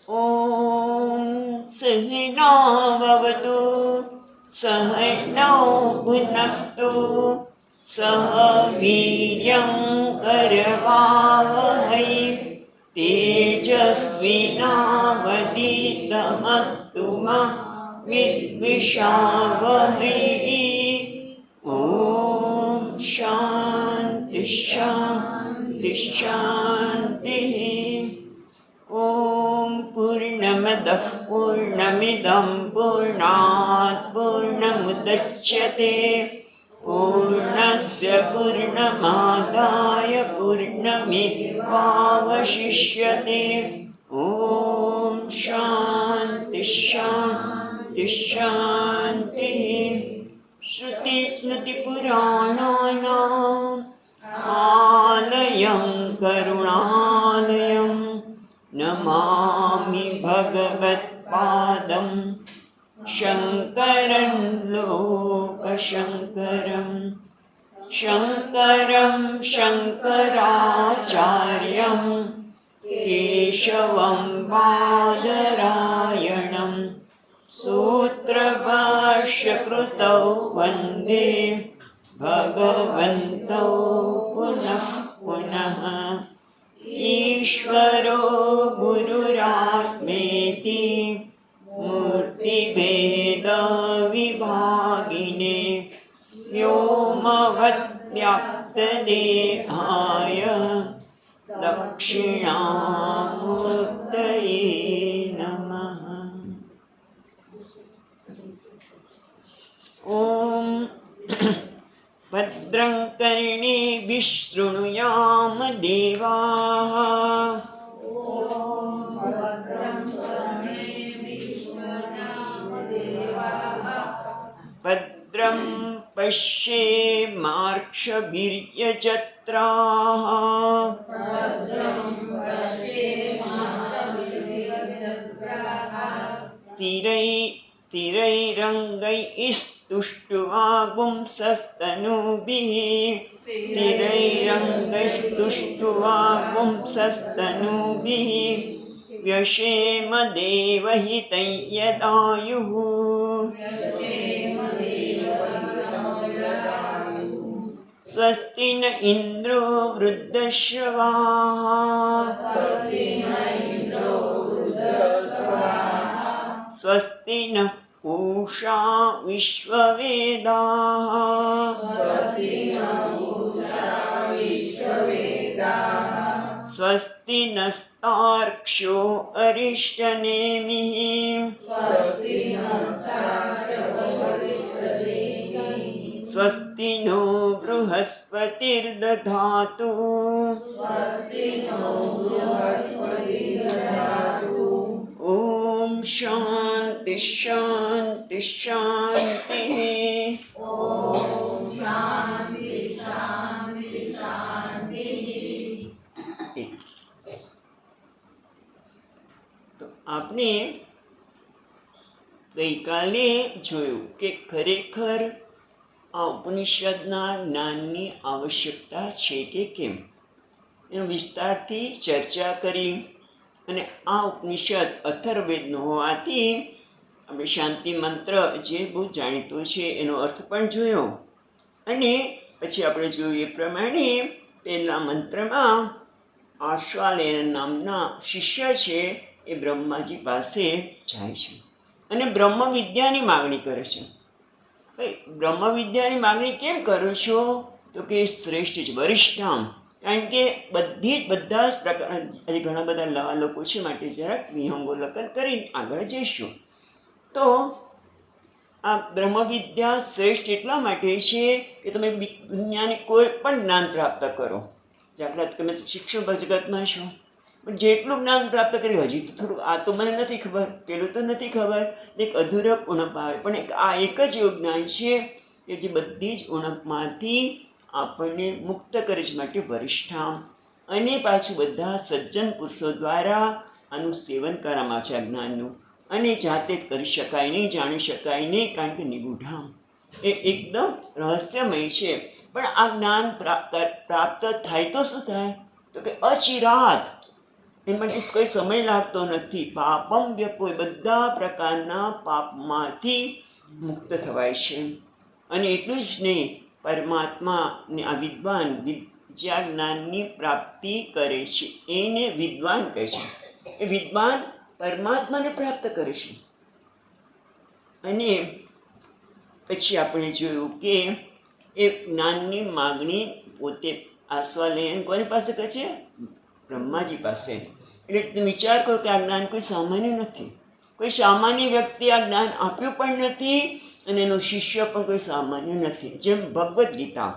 ॐ सहना भवतु सहनौ भुनक्तु सह वीर्यं करवावहै तेजस्विनावधीतमस्तु मा विद्विषावहै। ॐ शान्ति शान्ति शान्तिः। ॐ पूर्णमदः पूर्णमिदं पूर्णात् पूर्णमुदच्यते पूर्णस्य पूर्णमादाय पूर्णमेवावशिष्यते। ॐ शान्ति शान्ति शान्तिः। श्रुतिस्मृतिपुराणानाम् आलयं करुणालयं नमामि भगवत्पादं शङ्करं लोकशङ्करं शङ्करं शङ्कराचार्यं केशवं बादरायणं सूत्रभाष्यकृतौ वन्दे भगवन्तौ पुनः पुनः। ईश्वरो गुरुरात्मेति मूर्तिभेदविभागिने व्योमवद्व्याप्तदेहाय दक्षिणामूर्तये नमः। ॐ भद्रं कर्णेभिः शृणुयाम देवाः भद्रं पश्येमार्क्षभिर्यजत्राः स्थिरैरङ्गैस्तुष्ट्वागुंसस्तनूभिः स्थिरैरङ्गैस्तुष्ट्वागुंसस्तनूभिः व्यशेम देवहितं यदायुः। स्वस्ति न इन्द्रो वृद्धश्रवाः स्वस्ति नः पूषा विश्ववेदाः स्वस्ति नस्तार्क्ष्यो अरिष्टनेमिः स्वस्ति नो बृहस्पतिर्दधातु ॐ शान्ति शान्ति शान्तिः। તો આપણે ગઈકાલે જોયું કે ખરેખર આ ઉપનિષદના જ્ઞાનની આવશ્યકતા છે કે કેમ એનો વિસ્તારથી ચર્ચા કરી અને આ ઉપનિષદ અથર્વવેદનો હોવાથી આપણે શાંતિ મંત્ર જે બહુ જાણીતો છે એનો અર્થ પણ જોયો અને પછી આપણે જોયું એ પ્રમાણે પહેલા મંત્રમાં આશ્વાલેન નામના શિષ્ય છે એ બ્રહ્માજી પાસે જાય છે અને બ્રહ્મ વિદ્યાની માગણી કરે છે. ભાઈ બ્રહ્મ વિદ્યાની માગણી કેમ કરો છો તો કે શ્રેષ્ઠ છે વરિષ્ઠામ, કારણ કે બધા જ પ્રકાર આજે ઘણા બધા નવા લોકો છે માટે જરાક વિહંગોલકન કરીને આગળ જઈશું. તો આ બ્રહ્મવિદ્યા શ્રેષ્ઠ એટલા માટે છે કે તમે દુનિયાને કોઈ પણ જ્ઞાન પ્રાપ્ત કરો. દાખલા તમે શિક્ષણ જગતમાં છો પણ જેટલું જ્ઞાન પ્રાપ્ત કર્યું હજી તો થોડું આ તો મને નથી ખબર, પેલું તો નથી ખબર, એક અધૂરપ ઉણપ આવે. પણ આ એક જ એવું જ્ઞાન છે કે જે બધી જ ઉણપમાંથી આપણને મુક્ત કરે છે માટે વરિષ્ઠામ. અને પાછું બધા સજ્જન પુરુષો દ્વારા આનું સેવન કરવામાં છે આ જ્ઞાનનું, અને જાતે જ કરી શકાય નહીં, જાણી શકાય નહીં, કારણ કે નિગૂઢામ એ એકદમ રહસ્યમય છે. પણ આ જ્ઞાન પ્રાપ્ત થાય તો શું થાય તો કે અચિરાત એ માટે કોઈ સમય લાગતો નથી. પાપમ વ્યપોય, બધા પ્રકારના પાપમાંથી મુક્ત થવાય છે. અને એટલું જ નહીં, પરમાત્માને આ વિદ્વાન વિદ્યા જ્ઞાનની પ્રાપ્તિ કરે છે એને વિદ્વાન કહે છે. એ વિદ્વાન પરમાત્માને પ્રાપ્ત કરે છે. અને પછી આપણે જોયું કે એ જ્ઞાનની માગણી પોતે આસ્વાલયન કોની પાસે કહે છે? બ્રહ્માજી પાસે. એટલે તમે વિચાર કરો કે આ જ્ઞાન કોઈ સામાન્ય નથી. કોઈ સામાન્ય વ્યક્તિ આ જ્ઞાન આપ્યું પણ નથી અને એનો શિષ્ય પણ કોઈ સામાન્ય નથી. જેમ ભગવદ્ ગીતા,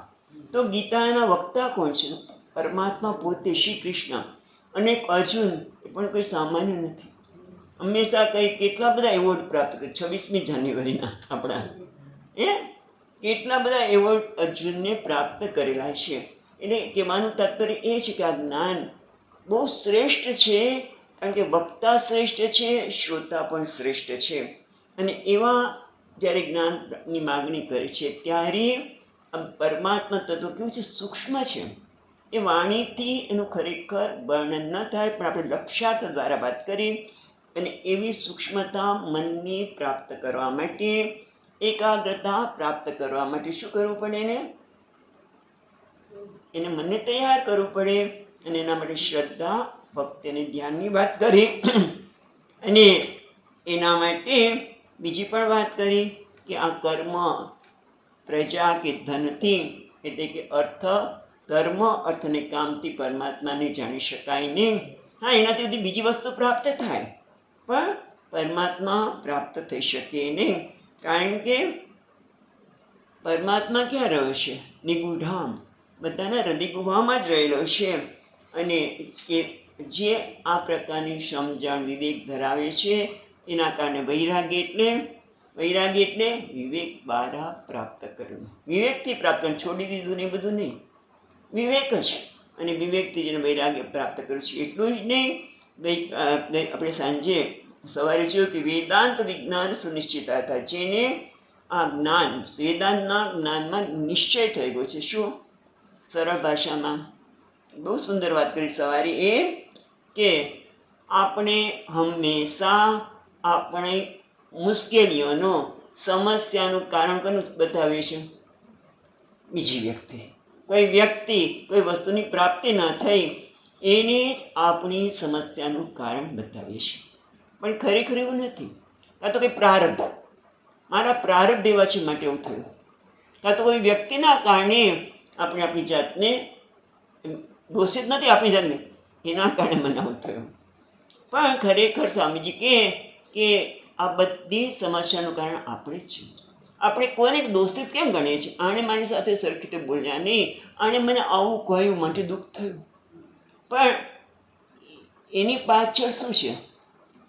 તો ગીતાના વક્તા કોણ છે? પરમાત્મા પોતે, શ્રી કૃષ્ણ. અને અર્જુન એ પણ કોઈ સામાન્ય નથી. હંમેશા કેટલા બધા એવોર્ડ પ્રાપ્ત કરે. 26મી જાન્યુઆરીના આપણા કેટલા બધા એવોર્ડ અર્જુનને પ્રાપ્ત કરેલા છે. એટલે કહેવાનું તાત્પર્ય એ છે કે આ જ્ઞાન બહુ શ્રેષ્ઠ છે, કારણ કે વક્તા શ્રેષ્ઠ છે, શ્રોતા પણ શ્રેષ્ઠ છે. અને એવા જ્યારે જ્ઞાનની માગણી કરે છે ત્યારે આ પરમાત્મા તત્વ કેવું છે? સૂક્ષ્મ છે. એ વાણીથી એનું ખરેખર વર્ણન ન થાય, પણ આપણે લક્ષ્યાર્થ દ્વારા વાત કરી. અને એવી સૂક્ષ્મતા મનની પ્રાપ્ત કરવા માટે, એકાગ્રતા પ્રાપ્ત કરવા માટે શું કરવું પડે? એને મનને તૈયાર કરવું પડે. અને એના માટે શ્રદ્ધા, ભક્તિ અને ધ્યાનની વાત કરી. અને એના માટે બીજી પણ વાત કરી કે આ કર્મ પ્રજા કે ધનથી, એટલે કે અર્થ, ધર્મ, અર્થ અને કામથી પરમાત્માને જાણી શકાય નહીં. હા, એનાથી બધી બીજી વસ્તુ પ્રાપ્ત થાય, પણ પરમાત્મા પ્રાપ્ત થઈ શકે નહીં. કારણ કે પરમાત્મા ક્યાં રહ્યો છે? નિગૂઢામ, બધાના હૃદય ગુહામાં જ રહેલો છે. અને એ જે આ પ્રકારની સમજણ, વિવેક ધરાવે છે એના કારણે વૈરાગ્ય એટલે વિવેક દ્વારા પ્રાપ્ત કરવું. વિવેકથી પ્રાપ્ત કરવું, છોડી દીધું ને એ બધું નહીં, વિવેક જ. અને વિવેકથી જેને વૈરાગ્ય પ્રાપ્ત કર્યું છે. એટલું જ નહીં, આપણે સાંજે સવારે જોયું કે વેદાંત વિજ્ઞાન સુનિશ્ચિતા હતા. જેને આ જ્ઞાન, વેદાંતના જ્ઞાનમાં નિશ્ચય થઈ ગયો છે. શું? સરળ ભાષામાં બહુ સુંદર વાત કરી સવારે, એ કે આપણે હંમેશા આપણે મુશ્કેલીઓનો, સમસ્યાનું કારણ કોનું બતાવીએ છીએ? બીજી વ્યક્તિ. કોઈ વ્યક્તિ કોઈ વસ્તુની પ્રાપ્તિ ન થઈ એને આપણી સમસ્યાનું કારણ બતાવીએ છીએ. પણ ખરેખર એવું નથી. કાં તો કંઈ પ્રારબ્ધ, મારા પ્રારબ્ધ એવા છે માટે એવું થયું. કાં તો કોઈ વ્યક્તિના કારણે આપણે આપણી જાતને દોષિત નથી, આપણી જાતને એના કારણે મને આવું થયું. પણ ખરેખર સ્વામીજી કે આ બધી સમસ્યાનું કારણ આપણે જ છીએ. આપણે કોઈને દોષિત કેમ ગણીએ છીએ? આણે મારી સાથે સરખી રીતે બોલ્યા નહીં, આણે મને આવું કહ્યું, માટે દુઃખ થયું. પણ એની પાછળ શું છે?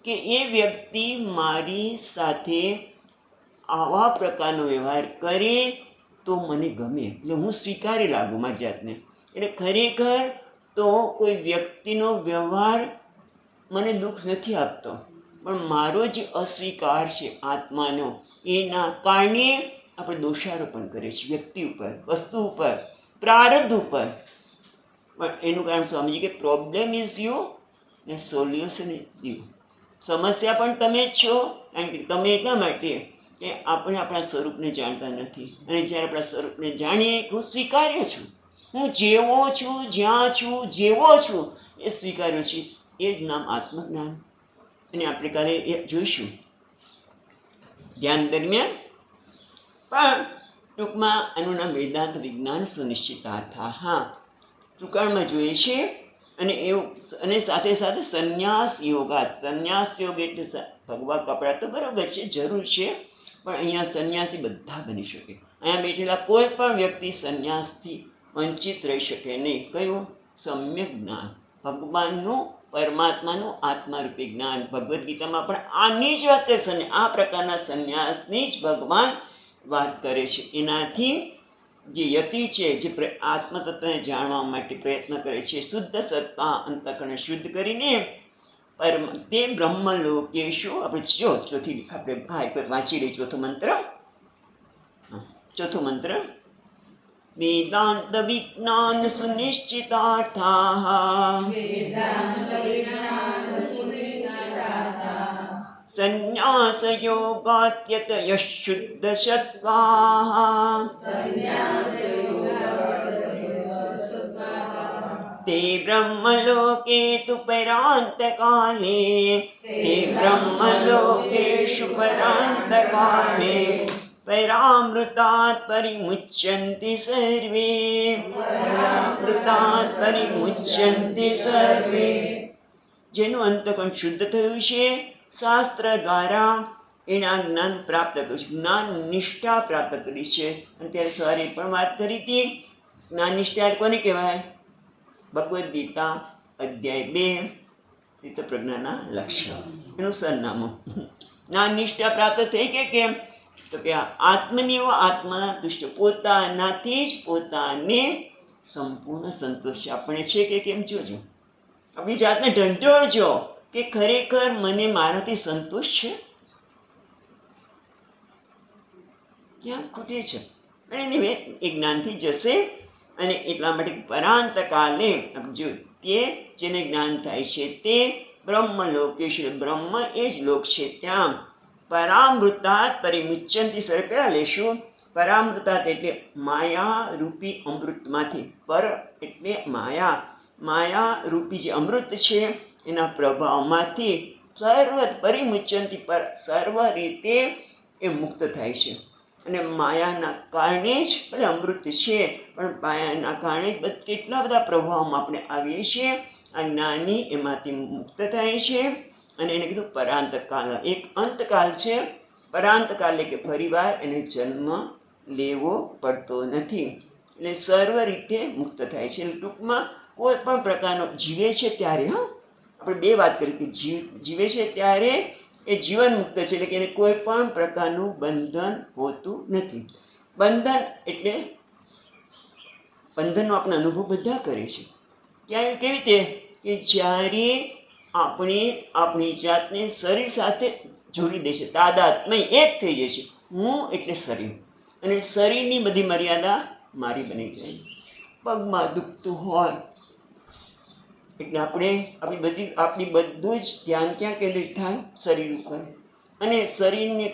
કે એ વ્યક્તિ મારી સાથે આવા પ્રકારનો વ્યવહાર કરે તો મને ગમે, એટલે હું સ્વીકારી લાગુ મારી જાતને. એટલે ખરેખર તો કોઈ વ્યક્તિનો વ્યવહાર મને દુઃખ નથી આપતો, પણ મારો જે અસ્વીકાર છે આત્માનો, એના કારણે આપણે દોષારોપણ કરીએ છીએ વ્યક્તિ ઉપર, વસ્તુ ઉપર, પ્રારબ્ધ ઉપર. પણ એનું કારણ સ્વામીજી કે પ્રોબ્લેમ ઇઝ યુ ને સોલ્યુશન ઇઝ યુ. સમસ્યા પણ તમે જ છો, કારણ કે તમે એટલા માટે કે આપણે આપણા સ્વરૂપને જાણતા નથી. અને જ્યારે આપણા સ્વરૂપને જાણીએ કે હું સ્વીકાર્ય છું, હું જેવો છું, જ્યાં છું, જેવો છું એ સ્વીકાર્યો છે, એ જ નામ આત્મજ્ઞાન. અને આપણે કાલે એ જોઈશું ધ્યાન દરમિયાન. પણ ટૂંકમાં આનું નામ વેદાંત વિજ્ઞાન સુનિશ્ચિતાર્થા. હા, ટૂંકાણમાં જોઈએ છે. અને એવું, અને સાથે સાથે સંન્યાસ યોગા. સંન્યાસ યોગ એટલે ભગવા કપડાં તો બરાબર છે, જરૂર છે, પણ અહીંયા સંન્યાસી બધા બની શકે. અહીંયા બેઠેલા કોઈ પણ વ્યક્તિ સંન્યાસથી વંચિત રહી શકે નહીં. કયું? સમ્યક જ્ઞાન, ભગવાનનું, પરમાત્માનું આત્મારૂપી જ્ઞાન. ભગવદ્ ગીતામાં પણ આની જ વાત કરે છે, અને આ પ્રકારના સંન્યાસની જ ભગવાન વાત કરે છે. એનાથી જે યતિ છે, જે આત્મતત્વને જાણવા માટે પ્રયત્ન કરે છે, શુદ્ધ સત્તા અંતઃકરણ શુદ્ધ કરીને તે બ્રહ્મલોકેશુ. આપણે ચોથી આપણે વાંચી લઈએ ચોથો મંત્ર. વેદાંત વિજ્ઞાન સુનિશ્ચિતાર્થાઃ સંન્યાસ યોગાત્યતયઃ શુદ્ધ સત્વાઃ તે બ્રહ્મલોકે તુ પરાંતકાલે તે બ્રહ્મલોકેષુ પરાંતકાલે પરામૃતાत् પરિમુચ્યન્તિ સર્વે પરામૃતાत् પરિમુચ્યન્તિ સર્વે. જેનું અંતઃકરણ શુદ્ધ થયું છે શાસ્ત્ર દ્વારા એના જ્ઞાન પ્રાપ્ત કર્યું છે, જ્ઞાન નિષ્ઠા પ્રાપ્ત કરી છે. અને ત્યારે સવારે પણ વાત કરી હતી, જ્ઞાન નિષ્ઠા કોને કહેવાય? ભગવદ્ ગીતા અધ્યાય 2 સ્થિતપ્રજ્ઞાના લક્ષણ, એનું સરનામું. જ્ઞાન નિષ્ઠા પ્રાપ્ત થઈ કે કેમ? તો કે આત્મનિવ આત્મના દુષ્ટ, પોતાનાથી જ પોતાને સંપૂર્ણ સંતોષ આપણે છે કે કેમ? જોજો, આપણી જાતને ઢંઢોળજો કે ખરેખર મને મારાથી સંતોષ છે, ક્યાં ખૂટે છે? અને એની એ જ્ઞાનથી જશે. અને એટલા માટે પરાંતકાલે જો તે જેને જ્ઞાન થાય છે તે બ્રહ્મલોકેશ, બ્રહ્મ એ જ લોક છે, ત્યાં પરામૃતાत् પરિમુચ્યન્તિ સર્વે. પહેલાં લેશું પરામૃતાत् એટલે માયા રૂપી અમૃતમાંથી, પર એટલે માયા, માયા રૂપી જે અમૃત છે એના પ્રભાવમાંથી સર્વ પરિમુચ્યન્તિ પર સર્વ રીતે એ મુક્ત થાય છે. અને માયાના કારણે જ ભલે અમૃત છે પણ માયાના કારણે જ કેટલા બધા પ્રભાવમાં આપણે આવીએ છીએ. આ જ્ઞાની એમાંથી મુક્ત થાય છે. અને એને કીધું પરાંતકાલ, એક અંતકાલ છે. પરાંતકાલે કે ફરીવાર એને જન્મ લેવો પડતો નથી, એટલે સર્વ રીતે મુક્ત થાય છે. એટલે ટૂંકમાં કોઈ પણ પ્રકારનો જીવે છે ત્યારે, આપણે બે વાત કરી કે જીવે છે ત્યારે એ જીવન મુક્ત છે, એટલે કે એને કોઈ પણ પ્રકારનું બંધન હોતું નથી. બંધન એટલે બંધનનો આપણે અનુભવ બધા કરે છે. ક્યારે કેવી રીતે? કે જ્યારે આપણે આપણી જાતને શરીર સાથે જોડી દે છે, તાદાત્મ્ય એક થઈ જાય છે. હું એટલે શરીર, અને શરીરની બધી મર્યાદા મારી બની જાય. પગમાં દુખતું હોય એટલે આપણી બધું જ ધ્યાન ક્યાં કેન્દ્રિત થાય? શરીર ઉપર. અને શરીરને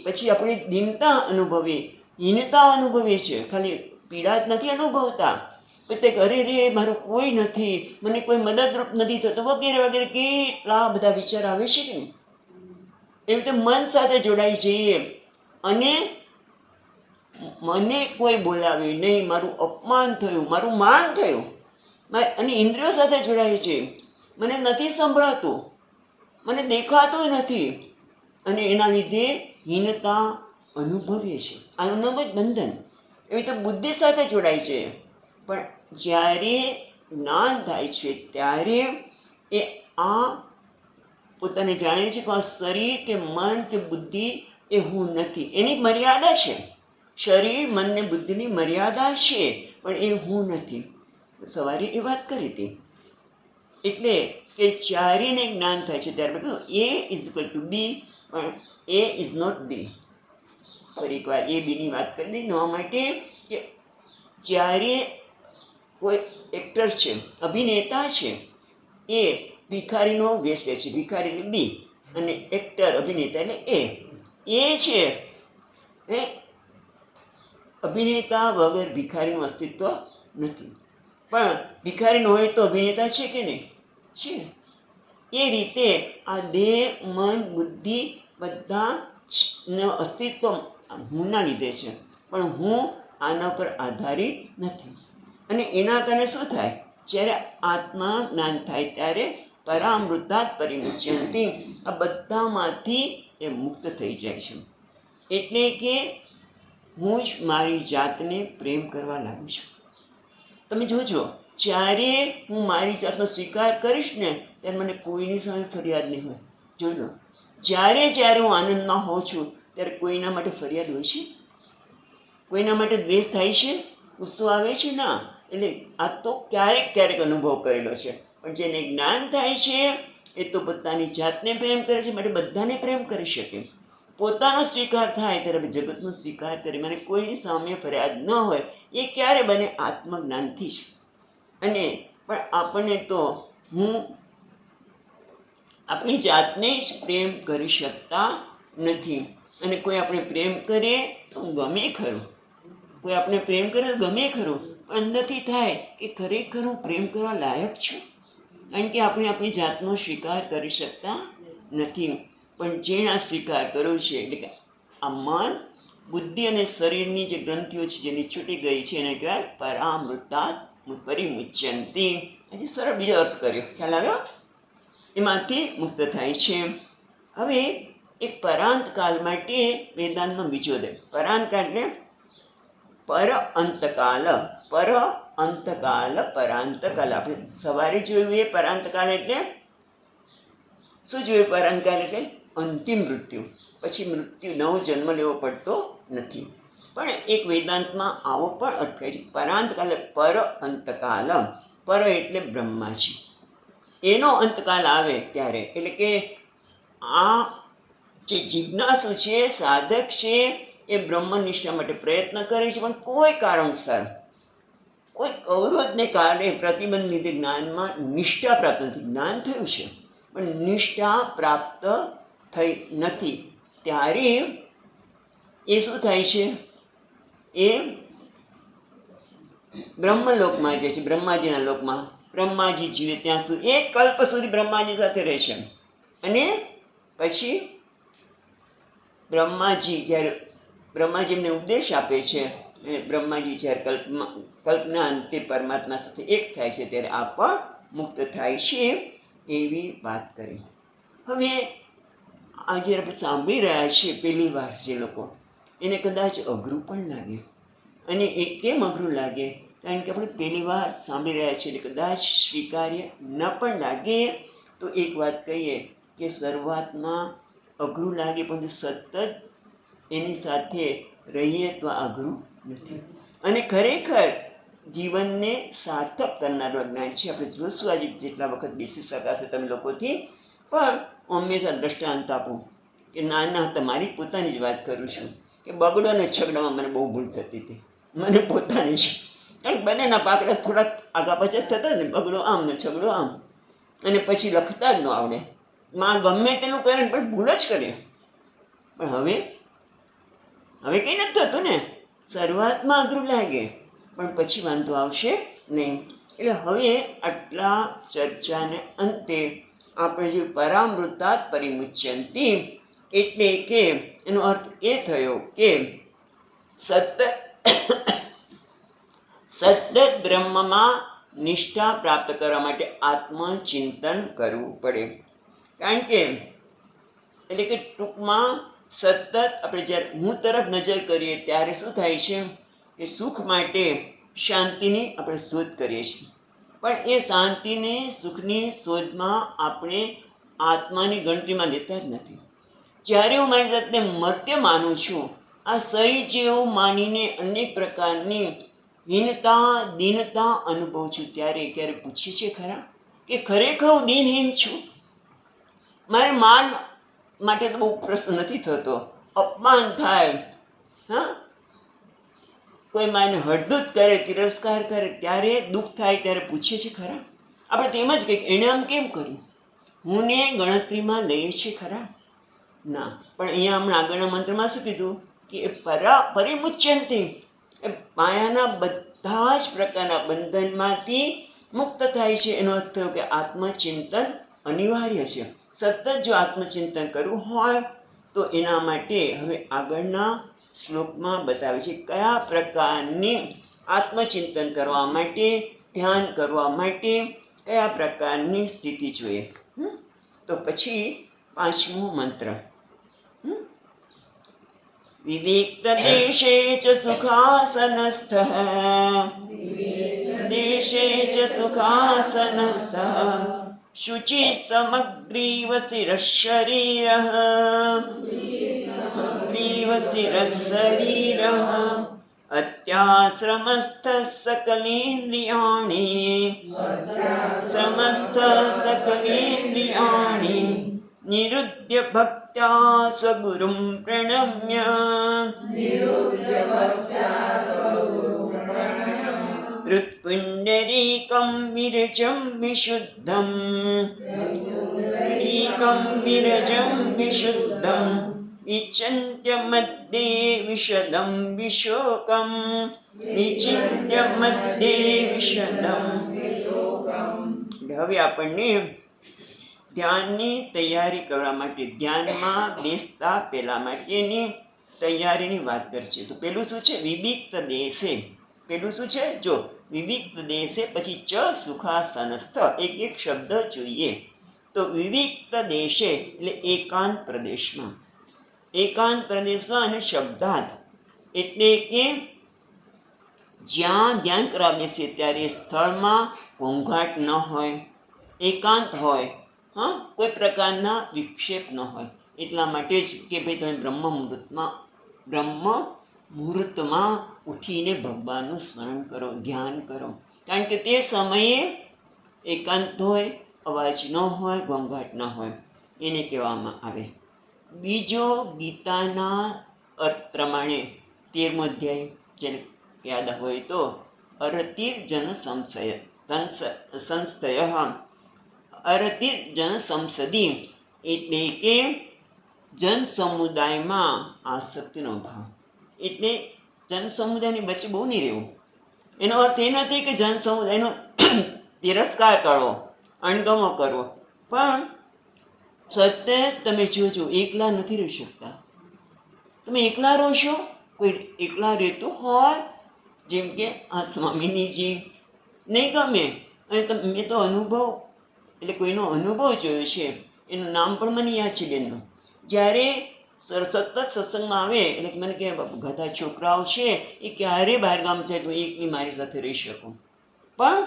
પછી આપણે દીનતા અનુભવીએ, હીનતા અનુભવીએ છીએ, ખાલી પીડા જ નથી અનુભવતા. એટલે અરે રે મારું કોઈ નથી, મને કોઈ મદદરૂપ નથી થતું, વગેરે વગેરે કેટલા બધા વિચાર આવે છે કે નહીં? એવી રીતે મન સાથે જોડાઈ જઈએ અને મને કોઈ બોલાવ્યું નહીં, મારું અપમાન થયું, મારું માન થયું, અને ઇન્દ્રિયો સાથે જોડાય છે. મને નથી સંભળાતું, મને દેખાતું નથી, અને એના લીધે હીનતા અનુભવીએ છીએ. આનું નામ જ બંધન. એવી રીતે બુદ્ધિ સાથે જોડાય છે. પણ જ્યારે જ્ઞાન થાય છે ત્યારે એ આ પોતાને જાણે છે કે આ શરીર કે મન કે બુદ્ધિ એ હું નથી. એની મર્યાદા છે, શરીર મન ને બુદ્ધિની મર્યાદા છે, પણ એ હું નથી. સવારે એ વાત કરી હતી. એટલે કે જ્યારે ને જ્ઞાન થાય છે ત્યારે બધું એ ઇઝ ઇક્વલ ટુ બી, પણ એ ઇઝ નોટ બી. ફરી એકવાર એ બીની વાત કરી દઈ નવા માટે કે જ્યારે કોઈ એક્ટર છે, અભિનેતા છે, એ ભિખારીનો વેશ લે છે, ભિખારી એટલે બી, અને એક્ટર અભિનેતા એટલે એ છે એ અભિનેતા વગર ભિખારીનું અસ્તિત્વ નથી. પણ ભિખારી ન હોય તો અભિનેતા છે કે નહીં? છે. એ રીતે આ દેહ, મન, બુદ્ધિ બધાનું અસ્તિત્વ હુંના લીધે છે, પણ હું આના પર આધારિત નથી. અને એના કારણે શું થાય? જ્યારે આત્મા જ્ઞાન થાય ત્યારે પરામૃતાत् પરિમુચ્યન્તિ, આ બધામાંથી એ મુક્ત થઈ જાય છે. એટલે કે હું જ મારી જાતને પ્રેમ કરવા લાગુ છું. તમે જોજો, જ્યારે હું મારી જાતનો સ્વીકાર કરીશ ને ત્યારે મને કોઈની સામે ફરિયાદ નહીં હોય. જોજો, જ્યારે હું આનંદમાં હોઉં છું ત્યારે કોઈના માટે ફરિયાદ હોય છે? કોઈના માટે દ્વેષ થાય છે? ગુસ્સો આવે છે? ના. એટલે આ તો ક્યારેક અનુભવ કરેલો છે. પણ જેને જ્ઞાન થાય છે એ તો પોતાની જાતને પ્રેમ કરે છે, માટે બધાને પ્રેમ કરી શકે. પોતાનો સ્વીકાર થાય ત્યારે જગતનો સ્વીકાર કરી, મને કોઈની સામે ફરિયાદ ન હોય, એ ક્યારે બને? આત્મજ્ઞાનથી જ. અને પણ આપણને તો હું આપણી જાતને જ પ્રેમ કરી શકતા નથી. અને કોઈ આપણે પ્રેમ કરે તો ગમે ખરું, કોઈ આપણે પ્રેમ કરે તો ગમે ખરું, પણ અંદરથી થાય કે ખરેખર હું પ્રેમ કરવા લાયક છું, કારણ કે આપણે આપણી જાતનો સ્વીકાર કરી શકતા નથી. પણ જેણે આ સ્વીકાર કર્યો છે, એટલે કે આ મન, બુદ્ધિ અને શરીરની જે ગ્રંથિઓ છે જેની છૂટી ગઈ છે, એને કહેવાય પરામૃતાત્ પરિમુચ્યંતી. હજી સરળ બીજો અર્થ કર્યો, ખ્યાલ આવ્યો? એમાંથી મુક્ત થાય છે. હવે એક પરાંતકાલ માટે વેદાંતનો બીજો દે. પરાંતકાળ એટલે પર અંતકાલ, પર અંતકાલ, પરાંતકાલ. આપણે સવારે જોયું એ પરાંતકાલ એટલે શું જોયું? પરાંતકાલ એટલે અંતિમ મૃત્યુ, પછી મૃત્યુ, નવો જન્મ લેવો પડતો નથી. પણ એક વેદાંતમાં આવો પણ અર્થ થાય છે, પરાંતકાલ પર અંતકાલ. પર એટલે બ્રહ્માજી, એનો અંતકાલ આવે ત્યારે, એટલે કે આ જે જિજ્ઞાસુ છે, સાધક છે, એ બ્રહ્મનિષ્ઠા માટે પ્રયત્ન કરે છે, પણ કોઈ કારણસર, કોઈ અવરોધને કારણે, પ્રતિબંધ લીધે જ્ઞાનમાં નિષ્ઠા પ્રાપ્ત નથી. જ્ઞાન થયું છે પણ નિષ્ઠા પ્રાપ્ત થઈ નથી. ત્યારે એ શું થાય છે? એ બ્રહ્મલોકમાં જાય છે, બ્રહ્માજીના લોકમાં. બ્રહ્માજી જીવે ત્યાં સુધી, એક કલ્પ સુધી બ્રહ્માજી સાથે રહેશે. અને પછી બ્રહ્માજી એમને ઉપદેશ આપે છે, અને બ્રહ્માજી જ્યારે કલ્પના અંતે પરમાત્મા સાથે એક થાય છે, ત્યારે આ પણ મુક્ત થાય છે, એવી વાત કરી. હવે આજે આપણે સાંભળી રહ્યા છીએ પહેલી વાર જે લોકો, એને કદાચ અઘરું પણ લાગે. અને એ કેમ અઘરું લાગે? કારણ કે આપણે પહેલી વાર સાંભળી રહ્યા છીએ, એટલે કદાચ સ્વીકાર્ય ન પણ લાગે. તો એક વાત કહીએ કે શરૂઆતમાં અઘરું લાગે, પણ સતત એની સાથે રહીએ તો આ અઘરું નથી. અને ખરેખર જીવનને સાર્થક કરનારું જ્ઞાન છે. આપણે જોશું આજે જેટલા વખત બેસી શકાશે તમે લોકોથી. પણ હંમેશા દ્રષ્ટાંત આપું કે નાના હતા, મારી પોતાની જ વાત કરું છું, કે બગડો અને છગડામાં મને બહુ ભૂલ થતી હતી, મને પોતાની જ. કારણ કે બંનેના પાકડા થોડાક આગા પાછળ થતા ને, બગડો આમ ને છગડો આમ, અને પછી લખતા જ ન આવડે. માં ગમે તેનું કરે ને પણ ભૂલ જ કરે. પણ હવે કંઈ નથી થતું ને. શરૂઆતમાં અઘરું લાગે, પણ પછી વાંધો આવશે નહીં. એટલે હવે આટલા ચર્ચાને અંતે આપણે જે પરામૃતાત્ પરિમુચ્યંતી, એટલે કે એનો અર્થ એ થયો કે સતત બ્રહ્મમાં નિષ્ઠા પ્રાપ્ત કરવા માટે આત્મચિંતન કરવું પડે. કારણ કે એટલે કે ટૂંકમાં સતત આપણે જ્યારે હું તરફ નજર કરીએ ત્યારે શું થાય છે કે સુખ માટે શાંતિની આપણે શોધ કરીએ છીએ. પણ એ શાંતિને, સુખની શોધમાં આપણે આત્માની ગણતરીમાં લેતા જ નથી. જ્યારે હું મારી જાતને મર્ત્ય માનું છું, આ શરીર જેવું માનીને અનેક પ્રકારની હીનતા, દીનતા અનુભવું છું, ત્યારે ક્યારે પૂછીએ છીએ ખરા કે ખરેખર હું દીનહીન છું? મારે માન માટે તો બહુ પ્રશ્ન નથી થતો. અપમાન થાય, હા, કોઈ માને હળદૂત કરે, તિરસ્કાર કરે, ત્યારે દુઃખ થાય, ત્યારે પૂછીએ છીએ ખરા? આપણે તો એમ જ કહીએ એણે આમ કેમ કર્યું, હું ને ગણતરીમાં લઈએ છીએ ખરા? ના. પણ અહીંયા હમણાં આગળના મંત્રમાં શું કીધું કે પરિમુચ્યંતી, એ માયાના બધા જ પ્રકારના બંધનમાંથી મુક્ત થાય છે. એનો અર્થ થયો કે આત્મચિંતન અનિવાર્ય છે. સતત જો આત્મચિંતન કરવું હોય તો એના માટે હવે આગળના શ્લોકમાં બતાવે છે કયા પ્રકારની આત્મચિંતન કરવા માટે, ધ્યાન કરવા માટે કયા પ્રકારની સ્થિતિ જોઈએ. તો પછી 5મો મંત્ર, વિવિક્તદેશે ચ સુખાસનસ્થઃ, દેશે ચ સુખાસનસ્થઃ, શુચિ સમગ્રીવ શિરઃશરીરઃ, ગ્રીવ શિરઃશરીરઃ, અત્યાશ્રમસ્થઃ સકલેન્દ્રિયાણિ, સમસ્ત સકલેન્દ્રિયાણિ, નિરુદ્ય ભક્ત્યા સ્વગુરું પ્રણમ્ય હૃત્પુંડરીકં વિરજં વિશુદ્ધં વિચિન્ત્ય મધ્યે વિશદં વિશોકં હવે આપણને ધ્યાનની તૈયારી કરવા માટે, ધ્યાનમાં બેસતા પહેલા માટેની તૈયારીની વાત કરશે. તો પેલું શું છે? વિવિક્ત દેશે. પેલું શું છે? જો વિવિક્ત દેશે, પછી ચ સુખાસનસ્થ. એક એક શબ્દ જોઈએ. તો વિવિક્ત દેશે એટલે એકાંત પ્રદેશમાં. એકાંત પ્રદેશમાં અને શબ્દાર્થ એટલે કે જ્યાં ધ્યાન કરવા બેસીએ ત્યારે સ્થળમાં ઘોંઘાટ ન હોય, એકાંત હોય, કોઈ પ્રકારના વિક્ષેપ ન હોય. એટલા માટે જ કે ભાઈ તમે બ્રહ્મ મુહૂર્તમાં ઉઠીને ભગવાનનું સ્મરણ કરો, ધ્યાન કરો. કારણ કે તે સમયે એકાંત હોય, અવાજ ન હોય, ઘોંઘાટ ન હોય, એને કહેવામાં આવે. બીજો ગીતાના અર્થ પ્રમાણે 13મો અધ્યાય જેને યાદ હોય તો અરતિર્જન સંસ્થય અરતિર્જન સંસદી એટલે કે જન સમુદાયમાં આસક્તિનો ભાવ. એટલે જન સમુદાયની વચ્ચે બહુ નહીં રહેવું. એનો અર્થ એ નથી કે જન સમુદાયનો તિરસ્કાર કરવો, અણગમો કરવો, પણ સતત તમે જોજો એકલા નથી રહી શકતા. તમે એકલા રહો છો, કોઈ એકલા રહેતું હોય, જેમ કે આ સ્વામિનીજી નહીં ગમે. અને મેં તો અનુભવ એટલે કોઈનો અનુભવ જોયો છે, એનું નામ પણ મને યાદ છે બેનનો. જ્યારે સતત સત્સંગમાં આવે એટલે મને કહે બધા છોકરાઓ છે એ ક્યારે બહારગામ જાય તો એકની મારી સાથે રહી શકું. પણ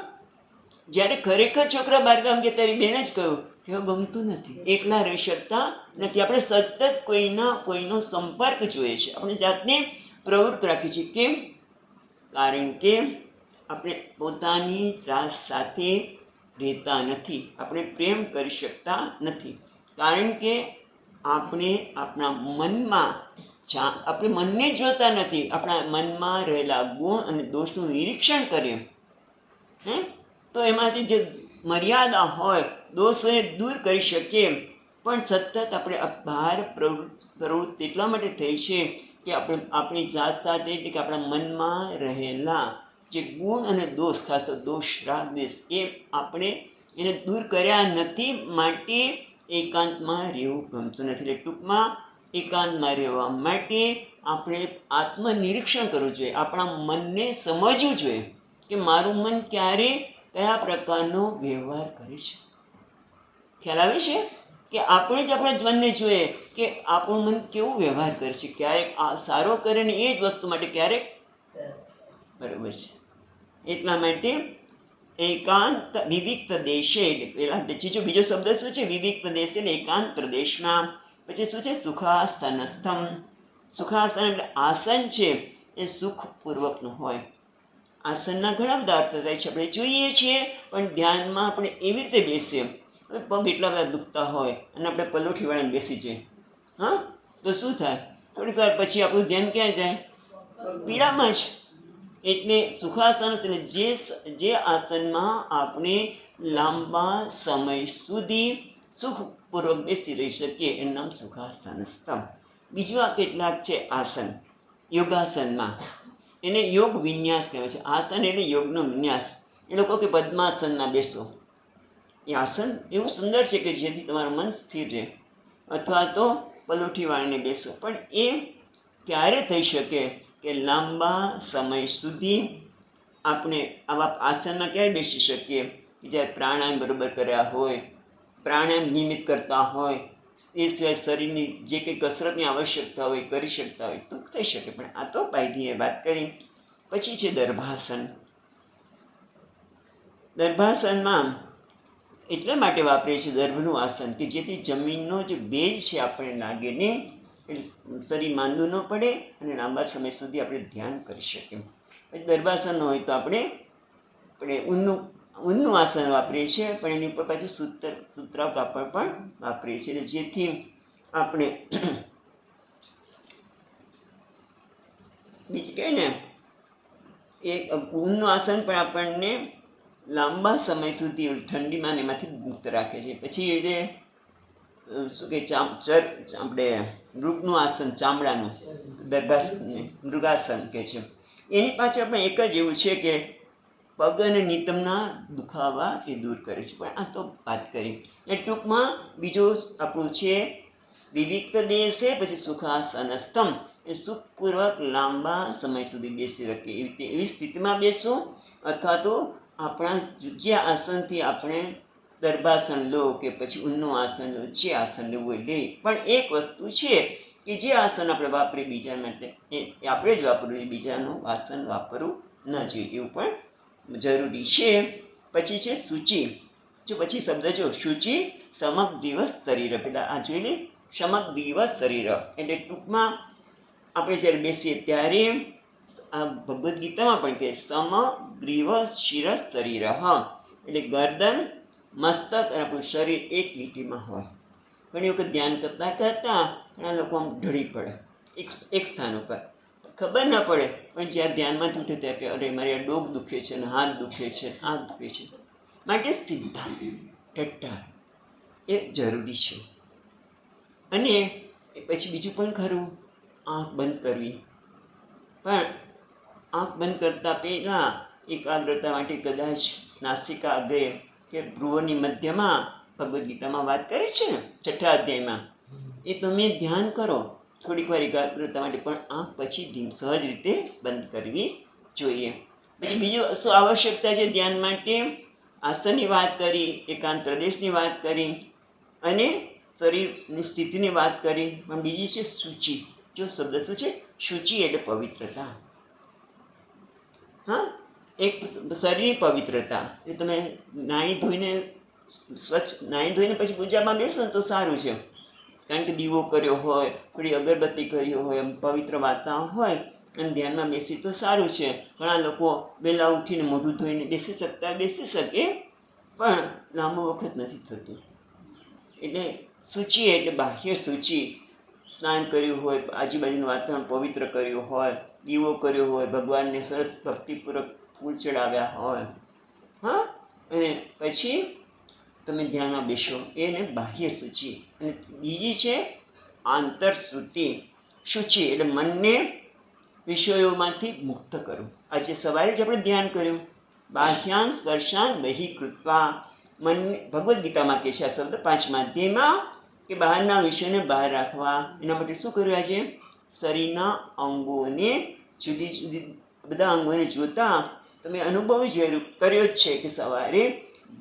જ્યારે ખરેખર છોકરા બહારગામ ગયા ત્યારે બેને જ કહ્યું કે ગમતું નથી, એકલા રહી શકતા નથી. આપણે સતત કોઈનો સંપર્ક જોઈએ છે, આપણે જાતને પ્રવૃત્ત રાખીએ છીએ. કેમ? કારણ કે આપણે પોતાની જાત સાથે રહેતા નથી, આપણે પ્રેમ કરી શકતા નથી. કારણ કે આપણે આપણા મનમાં આપણે મનને જોતા નથી, આપણા મનમાં રહેલા ગુણ અને દોષનું નિરીક્ષણ કરીએ તો એમાંથી જે મર્યાદા હોય, દોષોને દૂર કરી શકીએ. પણ સતત આપણે બહાર પ્રવૃત્તિ એટલા માટે થઈ છે કે આપણે આપણી જાત સાથે એટલે કે આપણા મનમાં રહેલા જે ગુણ અને દોષ, ખાસ તો દોષ, રાગ, દ્વેષ, એ આપણે એને દૂર કર્યા નથી. માટે એકાંતમાં રહેવું ગમતું નથી. એટલે ટૂંકમાં એકાંતમાં રહેવા માટે આપણે આત્મનિરીક્ષણ કરવું જોઈએ, આપણા મનને સમજવું જોઈએ કે મારું મન ક્યારે કયા પ્રકારનો વ્યવહાર કરે છે. ખ્યાલ આવે છે કે આપણે જ આપણા મનને જોઈએ કે આપણું મન કેવું વ્યવહાર કરે છે. ક્યારેક સારો કરે ને એ જ વસ્તુ માટે ક્યારેક બરાબર છે. એટલા માટે એકાંત વિવિક્ત દેશે એટલે પહેલાં બીજો શબ્દ શું છે? વિવિક્ત દેશે એટલે એકાંત પ્રદેશમાં. પછી શું છે? સુખાસનસ્થમ. સુખાસન એટલે આસન છે એ સુખપૂર્વકનું હોય. આસનના ઘણા બધા અર્થ થાય છે, આપણે જોઈએ છીએ. પણ ધ્યાનમાં આપણે એવી રીતે બેસીએ, હવે પગ એટલા બધા દુખતા હોય અને આપણે પલોઠી વાળીને બેસી જઈએ, તો શું થાય? થોડીક વાર પછી આપણું ધ્યાન ક્યાં જાય? પીડામાં જ. એટલે સુખાસન એટલે જે આસનમાં આપણે લાંબા સમય સુધી સુખપૂર્વક બેસી રહી શકીએ એનું નામ સુખાસનસ્થ. બીજું આ કેટલાક છે આસન યોગાસનમાં, એને યોગ વિન્યાસ કહેવાય છે. આસન એટલે યોગનો વિન્યાસ. એ લોકો કે પદ્માસનમાં બેસો. એ આસન એવું સુંદર છે કે જેથી તમારું મન સ્થિર રહે. અથવા તો પલોઠી વાળીને બેસો. પણ એ ક્યારે થઈ શકે કે લાંબા સમય સુધી આપણે આવા આસનમાં ક્યારે બેસી શકીએ કે જ્યારે પ્રાણાયામ બરાબર કર્યા હોય, પ્રાણાયામ નિયમિત કરતા હોય, એ સિવાય શરીરની જે કંઈ કસરતની આવશ્યકતા હોય કરી શકતા હોય તો થઈ શકે. પણ આ તો પાયથીએ વાત કરી. પછી છે દર્ભાસન. દર્ભાસનમાં એટલા માટે વાપરીએ છીએ દર્ભનું આસન કે જેથી જમીનનો જે ભેજ છે આપણને લાગે ને, એટલે શરીર માંદું ન પડે અને લાંબા સમય સુધી આપણે ધ્યાન કરી શકીએ. દર્ભાસન હોય તો આપણે ઊનનું ઊનનું આસન વાપરીએ છીએ, પણ એની ઉપર પાછું સુતરાઉ કાપડ પણ વાપરીએ છીએ, જેથી આપણે બીજું કહે ને એક ઊનનું આસન પણ આપણને લાંબા સમય સુધી ઠંડીમાં એમાંથી મુક્ત રાખે છે. પછી એ રીતે શું કે આપણે મૃગનું આસન, ચામડાનું દર્ભાસનને મૃગાસન કહે છે. એની પાછળ પણ એક જ એવું છે કે પગ અને નિતંબના દુખાવા એ દૂર કરે છે. પણ આ તો વાત કરી એ ટૂંકમાં બીજું આપણું છે વિવિક્ત દેહ છે, પછી સુખાસન સ્તંભ, એ સુખપૂર્વક લાંબા સમય સુધી બેસી શકે એવી સ્થિતિમાં બેસવું, અથવા તો આપણા જે આસનથી આપણે દર્ભાસન લો કે પછી ઊનનું આસન લો, જે આસન લેવું હોય લે. પણ એક વસ્તુ છે કે જે આસન આપણે વાપરીએ બીજા માટે એ આપણે જ વાપરવું જોઈએ, બીજાનું આસન વાપરવું ન જોઈએ, એવું પણ જરૂરી છે. પછી છે શુચિ. જો પછી શબ્દ જો શુચિ સમગ્રીવ શરીર, પેલા આ જોઈ લે, સમગ્રીવ શરીર એટલે ટૂંકમાં આપણે જ્યારે બેસીએ ત્યારે આ ભગવદ્ ગીતામાં પણ કહે સમગ્રીવ શિર શરીર, એટલે ગરદન, મસ્તક અને આપણું શરીર એક લીટીમાં હોય. ઘણી વખત ધ્યાન કરતાં કરતાં ઘણા લોકો આમ ઢળી પડે એક સ્થાન ઉપર, ખબર ના પડે, પણ જ્યારે ધ્યાનમાંથી ઉઠે ત્યારે કે અરે મારી આ ડોક દુખે છે ને હાથ દુખે છે, આંખ દુખે છે. માટે સીધા ટટ્ટાર એ જરૂરી છે. અને પછી બીજું પણ ખરું, આંખ બંધ કરવી. પણ આંખ બંધ કરતાં પહેલાં એકાગ્રતા માટે કદાચ નાસિકા આગળ કે ભ્રુવોની મધ્યમાં ભગવદ્ ગીતામાં વાત કરે છે ને 6થા અધ્યાયમાં, એ તમે ધ્યાન કરો થોડીક વાર એકાગ્રતા માટે, પણ આંખ પછી સહજ રીતે બંધ કરવી જોઈએ. પછી બીજું શું આવશ્યકતા છે ધ્યાન માટે? આસનની વાત કરી, એકાંત પ્રદેશની વાત કરી અને શરીરની સ્થિતિની વાત કરી, પણ બીજી છે શુચિ. જો શબ્દ શું છે? શુચિ એટલે પવિત્રતા. હા, એક શરીરની પવિત્રતા, એટલે તમે નાહી ધોઈને પછી પૂજામાં બેસો ને તો સારું છે. કારણ કે દીવો કર્યો હોય, થોડી અગરબત્તી કરી હોય, એમ પવિત્ર વાતાવરણ હોય અને ધ્યાનમાં બેસી તો સારું છે. ઘણા લોકો વહેલા ઉઠીને મોઢું ધોઈને બેસી શકે, પણ લાંબો વખત નથી થતું. એટલે શુચિ એટલે બાહ્ય શુચિ, સ્નાન કર્યું હોય, આજુબાજુનું વાતાવરણ પવિત્ર કર્યું હોય, દીવો કર્યો હોય, ભગવાનને સરસ ભક્તિપૂર્વક ફૂલ ચડાવ્યા હોય, હા, અને પછી તમે ધ્યાનમાં બેસો, એને બાહ્ય શુચિ. અને બીજી છે આંતરશુદ્ધિ. શુચિ એટલે મનને વિષયોમાંથી મુક્ત કરવું. આજે સવારે જ આપણે ધ્યાન કર્યું, બાહ્યાન સ્પર્શાન બહિકૃત્વા. મન ભગવદ્ ગીતામાં કહે છે આ શબ્દ 5મા અધ્યાયમાં કે બહારના વિષયોને બહાર રાખવા. એના માટે શું કર્યું? આજે શરીરના અંગોને જુદી જુદી બધા અંગોને જોતા તમે અનુભવ કર્યો જ છે કે સવારે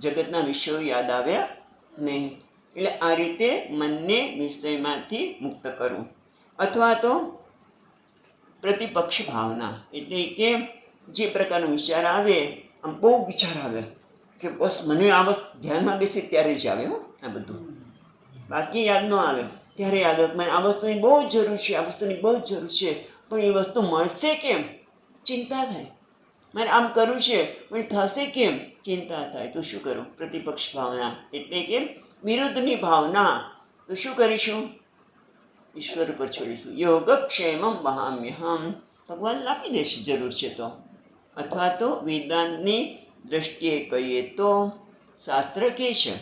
જગતના વિષયો યાદ આવ્યા નહીં. એટલે આ રીતે મનને વિષયમાંથી મુક્ત કરવું. અથવા તો પ્રતિપક્ષ ભાવના, એટલે કે જે પ્રકારનો વિચાર આવે, આમ બહુ વિચાર આવે કે બસ મને આ વસ્તુ ધ્યાનમાં બેસી ત્યારે જ આવે, આ બધું, બાકી યાદ ન આવે. ત્યારે યાદ આવે મને આ વસ્તુની બહુ જ જરૂર છે, આ વસ્તુની બહુ જ જરૂર છે, પણ એ વસ્તુ મળશે કેમ? ચિંતા થાય. મારે આમ કરવું છે પણ થશે કેમ? ચિંતા થાય. તો શું કરું? પ્રતિપક્ષ ભાવના, એટલે કે વિરુદ્ધની ભાવના. તો શું કરીશું? ઈશ્વર ઉપર છોડીશું. યોગક્ષેમમ વહામ્યહમ, ભગવાન આપી દેશે જરૂર છે તો. અથવા તો વેદાંતની દ્રષ્ટિએ કહીએ તો શાસ્ત્ર કહે છે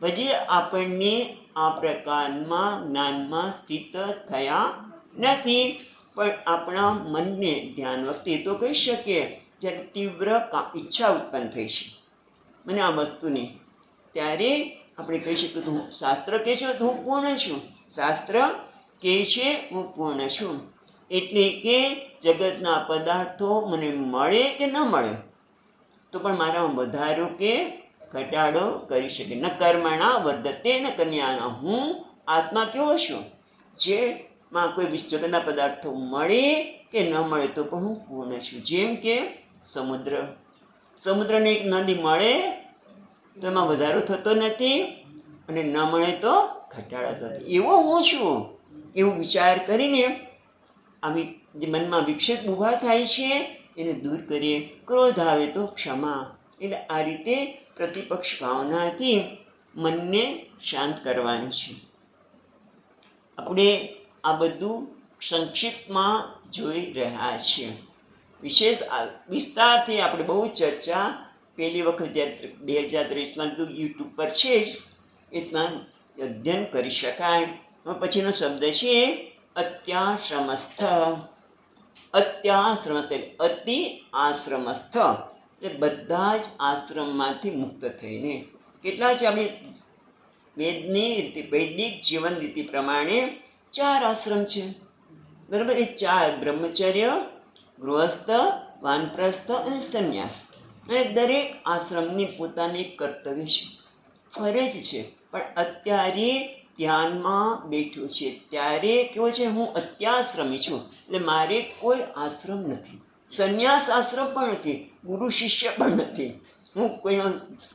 પછી આપણને આ પ્રકારમાં જ્ઞાનમાં સ્થિત થયા નથી, પણ આપણા મનને ધ્યાન વખતે તો કહી શકીએ જ્યારે તીવ્ર ઈચ્છા ઉત્પન્ન થઈ છે મને આ વસ્તુની, ત્યારે આપણે કહી શકીએ તો હું શાસ્ત્ર કહે છે તો હું પૂર્ણ છું. શાસ્ત્ર કહે છે હું પૂર્ણ છું, એટલે કે જગતના પદાર્થો મને મળે કે ન મળે તો પણ મારામાં વધારો કે ઘટાડો કરી શકે. ન કર્મણા વર્ધતે ન કન્યાના. હું આત્મા કેવો છું? જેમાં કોઈ જગતના પદાર્થો મળે કે ન મળે તો પણ હું પૂર્ણ છું. જેમ કે સમુદ્રને એક નદી મળે તો એમાં વધારો થતો નથી અને ન મળે તો ઘટાડો થતો. એવો હું છું એવું વિચાર કરીને આવી જે મનમાં વિક્ષેપ ઊભા થાય છે એને દૂર કરીએ. ક્રોધ આવે તો ક્ષમા, એટલે આ રીતે પ્રતિપક્ષ ભાવનાથી મનને શાંત કરવાનું છે. આપણે આ બધું સંક્ષિપ્તમાં જોઈ રહ્યા છીએ. વિશેષ વિસ્તારથી આપણે બહુ ચર્ચા પહેલી વખત જ્યારે 2023માં યુટ્યુબ પર છે જ એટલા અધ્યયન કરી શકાય. પછીનો શબ્દ છે અત્યાશ્રમસ્થ. અત્યાશ્રમસ્થ અતિ આશ્રમસ્થ એટલે બધા જ આશ્રમમાંથી મુક્ત થઈને. કેટલા છે? આપણે વેદની રીતે વૈદિક જીવન રીતિ પ્રમાણે 4 આશ્રમ છે, બરાબર? એ 4: બ્રહ્મચર્ય, ગૃહસ્થ, વાનપ્રસ્થ અને સંન્યાસ. અને દરેક આશ્રમની પોતાની કર્તવ્ય છે, ફરજ છે. પણ અત્યારે ધ્યાનમાં બેઠો છે ત્યારે કેવો છે? હું અત્યાશ્રમી છું, એટલે મારે કોઈ આશ્રમ નથી, સંન્યાસ આશ્રમ પણ નથી, ગુરુ શિષ્ય પણ નથી, હું કોઈનો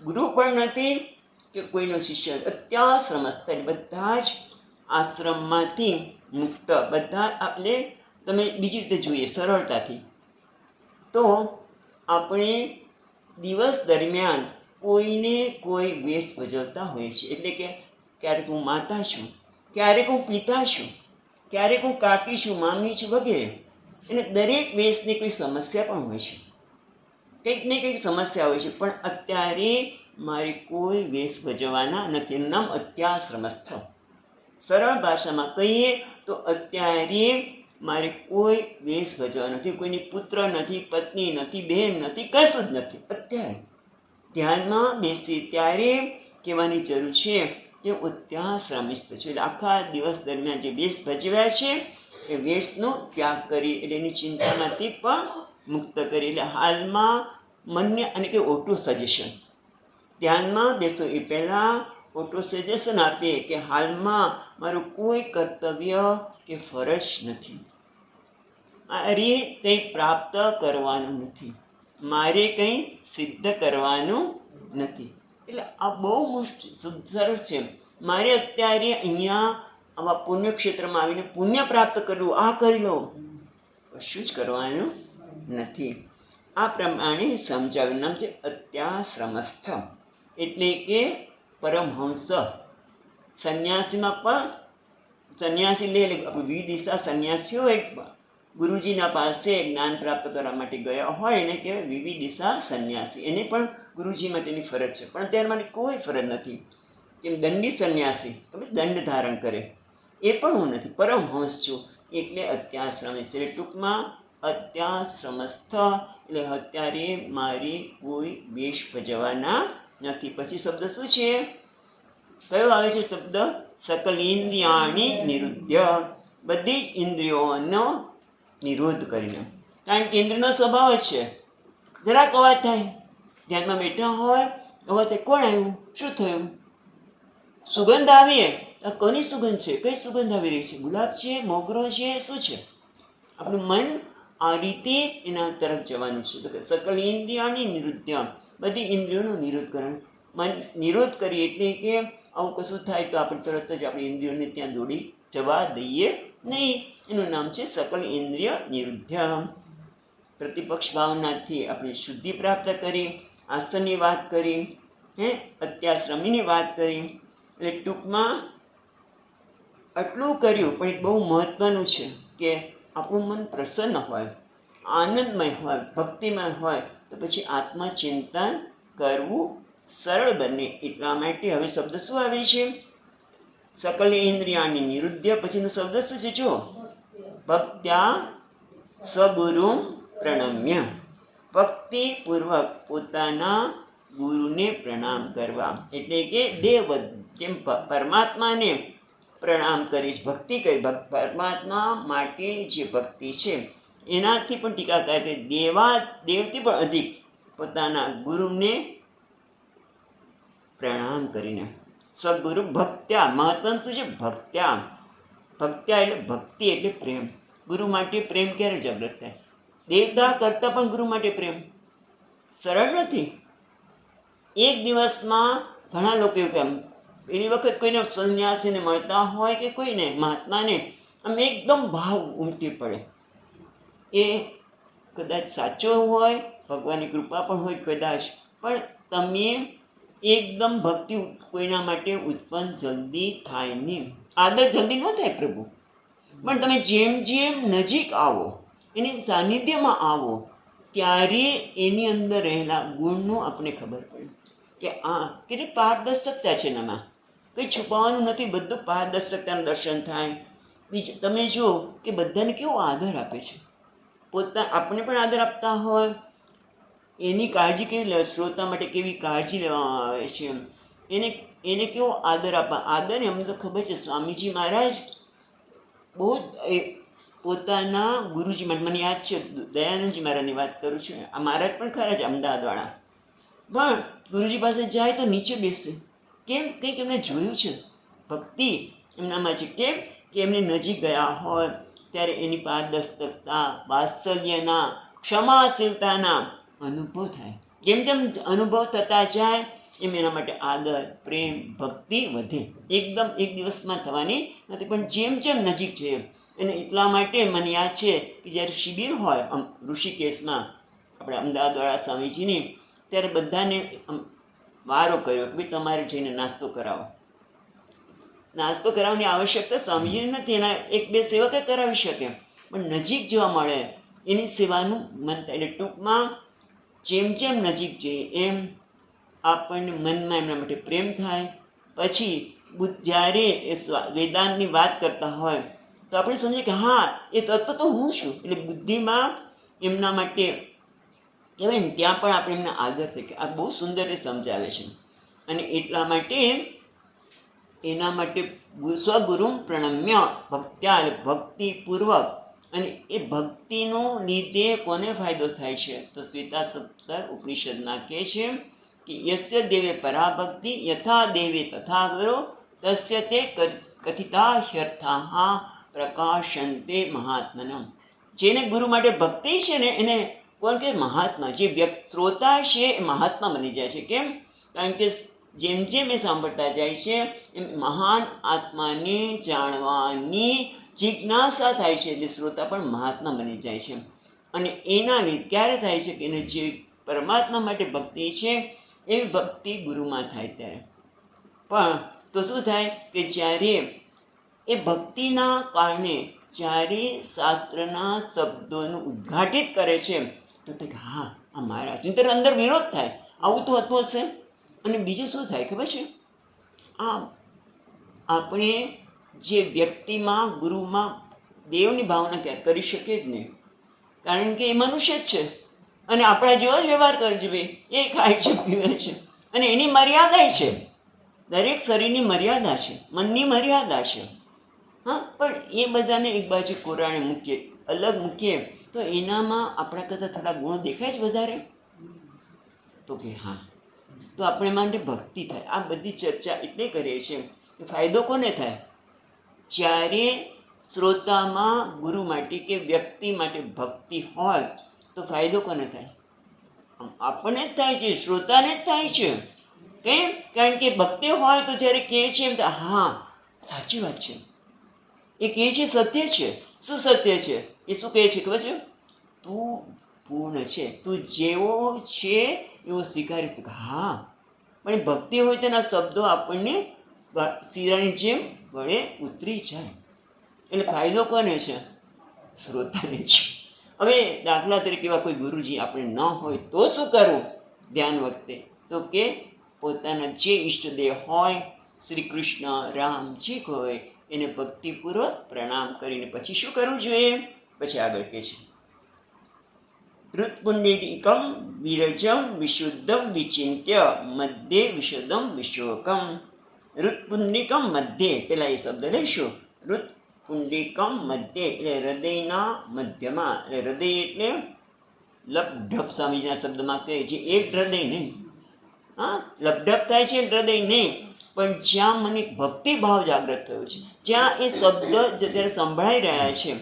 ગુરુ પણ નથી કે કોઈનો શિષ્ય. અત્યાશ્રમસ્થ બધા જ આશ્રમમાંથી મુક્ત. બધા આપણે તમે બીજી રીતે જોઈએ સરળતાથી તો આપણે દિવસ દરમિયાન કોઈને કોઈ વેશ ભજવતા હોય છે. એટલે કે ક્યારેક હું માતા છું, ક્યારેક હું પિતા છું, ક્યારેક હું કાકી છું, મામી છું, વગેરે. અને દરેક વેશની કોઈ સમસ્યા પણ હોય છે, કંઈક ને કંઈક સમસ્યા હોય છે. પણ અત્યારે મારે કોઈ વેશ ભજવવાના નથી. નામ અત્યાશ્રમસ્થ. સરળ ભાષામાં કહીએ તો અત્યારે મારે કોઈ વેશ ભજવા નથી, કોઈની પુત્ર નથી, પત્ની નથી, બહેન નથી, કશું જ નથી. અત્યારે ધ્યાનમાં બેસી ત્યારે કહેવાની જરૂર છે કે અત્યાશ્રમિસ્થ છું. એટલે આખા દિવસ દરમિયાન જે વેશ ભજવ્યા છે એ વેશનો ત્યાગ કરી, એટલે એની ચિંતામાંથી પણ મુક્ત કરી. એટલે હાલમાં મનને અને કે ઓટો સજેશન, ધ્યાનમાં બેસો એ પહેલાં ઓટો સજેશન આપીએ કે હાલમાં મારું કોઈ કર્તવ્ય કે ફરજ નથી, મારે કંઈ પ્રાપ્ત કરવાનું નથી, મારે કંઈ સિદ્ધ કરવાનું નથી. એટલે આ બહુ સરસ છે. મારે અત્યારે અહીંયા આવા પુણ્યક્ષેત્રમાં આવીને પુણ્ય પ્રાપ્ત કરવું, આ કરી લો, કશું જ કરવાનું નથી. આ પ્રમાણે સમજાવ્યું. નામ છે અત્યાશ્રમસ્થ. એટલે કે પરમહંસ. સંન્યાસીમાં પણ સંન્યાસી લે આપણું વિદિશા સંન્યાસીઓ એક ગુરુજીના પાસે જ્ઞાન પ્રાપ્ત કરવા માટે ગયા હોય એને કહેવાય વિવિદિશા સંન્યાસી. એને પણ ગુરુજી માટેની ફરજ છે, પણ અત્યારે માટે કોઈ ફરજ નથી. કેમ? દંડી સંન્યાસી દંડ ધારણ કરે, એ પણ હું નથી, પરમહંસ છું. એટલે અત્યાશ્રમસ્થ. એટલે ટૂંકમાં અત્યાશ્રમસ્થ એટલે અત્યારે મારે કોઈ વેશ ભજવવાના નથી. પછી શબ્દ શું છે? કયો આવે છે શબ્દ? સકલ ઇન્દ્રિયાણી નિરુદ્ધ્ય. બધી જ ઇન્દ્રિયોનો નિરોધ કરીને. કારણ કે ઇન્દ્રિયનો સ્વભાવ જ છે, જરાક અવાજ થાય, ધ્યાનમાં બેઠા હોય, અવાજ થાય, કોણ આવ્યું, શું થયું, સુગંધ આવીએ, આ કોની સુગંધ છે, કઈ સુગંધ આવી રહી છે, ગુલાબ છે, મોગરો છે, શું છે? આપણું મન આ રીતે એના તરફ જવાનું છે. તો કે સકલ ઇન્દ્રિયાની નિરુદ્ધ્ય, બધી ઇન્દ્રિયોનો નિરોધ કરવાનો. મન નિરોધ કરીએ એટલે કે આવું કશું થાય તો આપણે તરત જ આપણી ઇન્દ્રિયોને ત્યાં દોડી જવા દઈએ નહીં. એનું નામ છે સકલ ઇન્દ્રિય નિરુદ્ધ્ય. પ્રતિપક્ષ ભાવનાથી આપણે શુદ્ધિ પ્રાપ્ત કરી, આસનની વાત કરી, અત્યાશ્રમીની વાત કરી. એટલે ટૂંકમાં આટલું કર્યું, પણ એક બહુ મહત્ત્વનું છે કે આપણું મન પ્રસન્ન હોય, આનંદમય હોય, ભક્તિમય હોય તો પછી આત્મચિંતન કરવું સરળ બને. એટલા માટે હવે શબ્દ શું આવે છે? સકલ ઇન્દ્રિયાની નિરુદ્ધ્ય. પછીનો શબ્દ શું છે? જો ભક્ત્યા સ્વગુરુ પ્રણમ્ય. ભક્તિપૂર્વક પોતાના ગુરુને પ્રણામ કરવા. એટલે કે દેવ જેમ પરમાત્માને પ્રણામ કરીશ, ભક્તિ કરી, પરમાત્મા માટે જે ભક્તિ છે એનાથી પણ ટીકાકાર કરી, દેવથી પણ અધિક પોતાના ગુરુને પ્રણામ કરીને. સ્વગુરુ ભક્ત્યા. મહત્વનું શું છે? ભક્ત્યા. ભક્ત્યા એટલે ભક્તિ એટલે પ્રેમ. ગુરુ માટે પ્રેમ ક્યારે જાગૃત થાય? દેવતા કરતાં પણ ગુરુ માટે પ્રેમ સરળ નથી. એક દિવસમાં ઘણા લોકો એવું કેમ પેલી વખત કોઈને સંન્યાસીને મળતા હોય કે કોઈને મહાત્માને આમ એકદમ ભાવ ઉમટી પડે. એ કદાચ સાચો હોય, ભગવાનની કૃપા પણ હોય કદાચ, પણ તમે એકદમ ભક્તિ કોઈના માટે ઉત્પન્ન જલ્દી થાય નહીં, આદત જલ્દી ન થાય પ્રભુ. પણ તમે જેમ જેમ નજીક આવો, એની સાનિધ્યમાં આવો, ત્યારે એની અંદર રહેલા ગુણનું આપણે ખબર પડે કે આ કેટલી પારદર્શકતા છે એનામાં, કંઈ છુપાવવાનું નથી, બધું પારદર્શકતાનું દર્શન થાય. બીજું તમે જુઓ કે બધાને કેવો આદર આપે છે, આપણે પણ આદર આપતા હોય, એની કાળજી કેવી લે, શ્રોતા માટે કેવી કાળજી લેવામાં આવે છે, એને કેવો આદર આદર અમને તો ખબર છે. સ્વામીજી મહારાજ બહુ પોતાના ગુરુજી માટે, મને યાદ છે દયાનંદજી મહારાજની વાત કરું છું, આ મહારાજ પણ ખરા છે અમદાવાદવાળા, પણ ગુરુજી પાસે જાય તો નીચે બેસે. કેમ? કંઈક એમને જોયું છે, ભક્તિ એમનામાં છે. કેમ કે એમને નજીક ગયા હોય ત્યારે એની પારદર્શકતા, વાત્સલ્યના, ક્ષમાશીલતાના અનુભવ થાય. જેમ જેમ અનુભવ થતા જાય એમ એના માટે આદર, પ્રેમ, ભક્તિ વધે. એકદમ એક દિવસમાં થવાની નથી, પણ જેમ જેમ નજીક જઈએ. અને એટલા માટે મને યાદ છે કે જ્યારે શિબિર હોય ઋષિકેશમાં આપણે અમદાવાદવાળા સ્વામીજીની, ત્યારે બધાને વારો કર્યો કે ભાઈ તમારે જઈને નાસ્તો કરાવો. નાસ્તો કરાવવાની આવશ્યકતા સ્વામીજીને નથી, એના એક બે સેવકે કરાવી શકે, પણ નજીક જવા મળે એની સેવાનું મન થાય. એટલે ટૂંકમાં જેમ જેમ નજીક જઈએ એમ આપણને મનમાં એમના માટે પ્રેમ થાય. પછી જ્યારે એ વેદાંતની વાત કરતા હોય તો આપણે સમજીએ કે હા, એ તત્વ તો હું છું. એટલે બુદ્ધિમાં એમના માટે કહેવાય ને, ત્યાં પણ આપણે એમના આદર થાય કે આ બહુ સુંદર એ સમજાવે છે. અને એટલા માટે એના માટે સ્વગુરુ પ્રણમ્ય ભક્ત્યા, ભક્તિપૂર્વક. અને એ ભક્તિનો લીધે કોને ફાયદો થાય છે? તો શ્વેતા ઉપનિષદમાં કહે છે કે યસ્ય દેવે પરાભક્તિ યથા દેવે તથા ગુરો તસ્ય તે કથિતા હ્યર્થા પ્રકાશંતે મહાત્મનમ. જેને ગુરુ માટે ભક્તિ છે ને એને કોણ કે મહાત્મા. જે શ્રોતા છે એ મહાત્મા બની જાય છે. કેમ? કારણ કે જેમ જેમ એ સાંભળતા જાય છે એમ મહાન આત્માને જાણવાની જિજ્ઞાસા થાય છે, એટલે શ્રોતા પણ મહાત્મા બની જાય છે. અને એના લીધે ક્યારે થાય છે કે એને જે પરમાત્મા માટે ભક્તિ છે એવી ભક્તિ ગુરુમાં થાય ત્યારે. પણ તો શું થાય કે જ્યારે એ ભક્તિના કારણે જ્યારે શાસ્ત્રના શબ્દોનું ઉદ્ઘાટિત કરે છે તો તે હા આ મારા છે, અંદર વિરોધ થાય, આવું તો હતું હશે. અને બીજું શું થાય ખબર છે? આપણે જે વ્યક્તિમાં ગુરુમાં દેવની ભાવના ક્યાં કરી શકીએ જ નહીં, કારણ કે એ મનુષ્ય જ છે અને આપણા જેવો જ વ્યવહાર કરે છે. ભાઈ એ ખાય છે, પીવે છે, અને એની મર્યાદા છે. દરેક શરીરની મર્યાદા છે, મનની મર્યાદા છે. હા, પણ એ બધાને એક બાજુ કોરાણે મૂકીએ, અલગ મૂકીએ તો એનામાં આપણા કરતાં થોડા ગુણો દેખાય જ વધારે. તો કે હા, તો આપણે માટે ભક્તિ થાય. આ બધી ચર્ચા એટલે કરીએ છીએ કે ફાયદો કોને થાય? જ્યારે શ્રોતામાં ગુરુ માટે કે વ્યક્તિ માટે ભક્તિ હોય તો ફાયદો કોને થાય? આપણને જ થાય છે, શ્રોતાને જ થાય છે. કેમ? કારણ કે ભક્તિ હોય તો જ્યારે કહે છે એમ તો હા સાચી વાત છે, એ કહે છે સત્ય છે. શું સત્ય છે? એ શું કહે છે ખબર છે? તું પૂર્ણ છે, તું જેવો છે એવો સ્વીકારી શકે. હા, પણ ભક્તિ હોય તેના શબ્દો આપણને શીરાની જેમ ગળે ઉતરી જાય. એટલે ફાયદો કોને છે? શ્રોતાને છે. હવે દાખલા તરીકે એવા કોઈ ગુરુજી આપણે ન હોય તો શું કરવું ધ્યાન વખતે? તો કે પોતાના જે ઈષ્ટદેવ હોય, શ્રી કૃષ્ણ, રામ, જે હોય એને ભક્તિપૂર્વક પ્રણામ કરીને પછી શું કરવું જોઈએ? પછી આગળ કહે છે હૃત્પુંડરીકમ વિરજમ વિશુદ્ધમ વિચિંત્ય મધ્યે વિશુદ્ધમ વિશોકમ. હૃત્પુંડરીકમ મધ્યે, પેલા એ શબ્દ લઈશું. હૃત્પુંડરીકમ મધ્યે એટલે હૃદયના મધ્યમાં. એટલે હૃદય એટલે લપઢપ સ્વામીજીના શબ્દમાં કહે છે એક હૃદય નહીં. હા, લપઢપ થાય છે હૃદય નહીં, પણ જ્યાં મને ભક્તિભાવ જાગૃત થયો છે, જ્યાં એ શબ્દ જ્યારે સંભળાઈ રહ્યા છે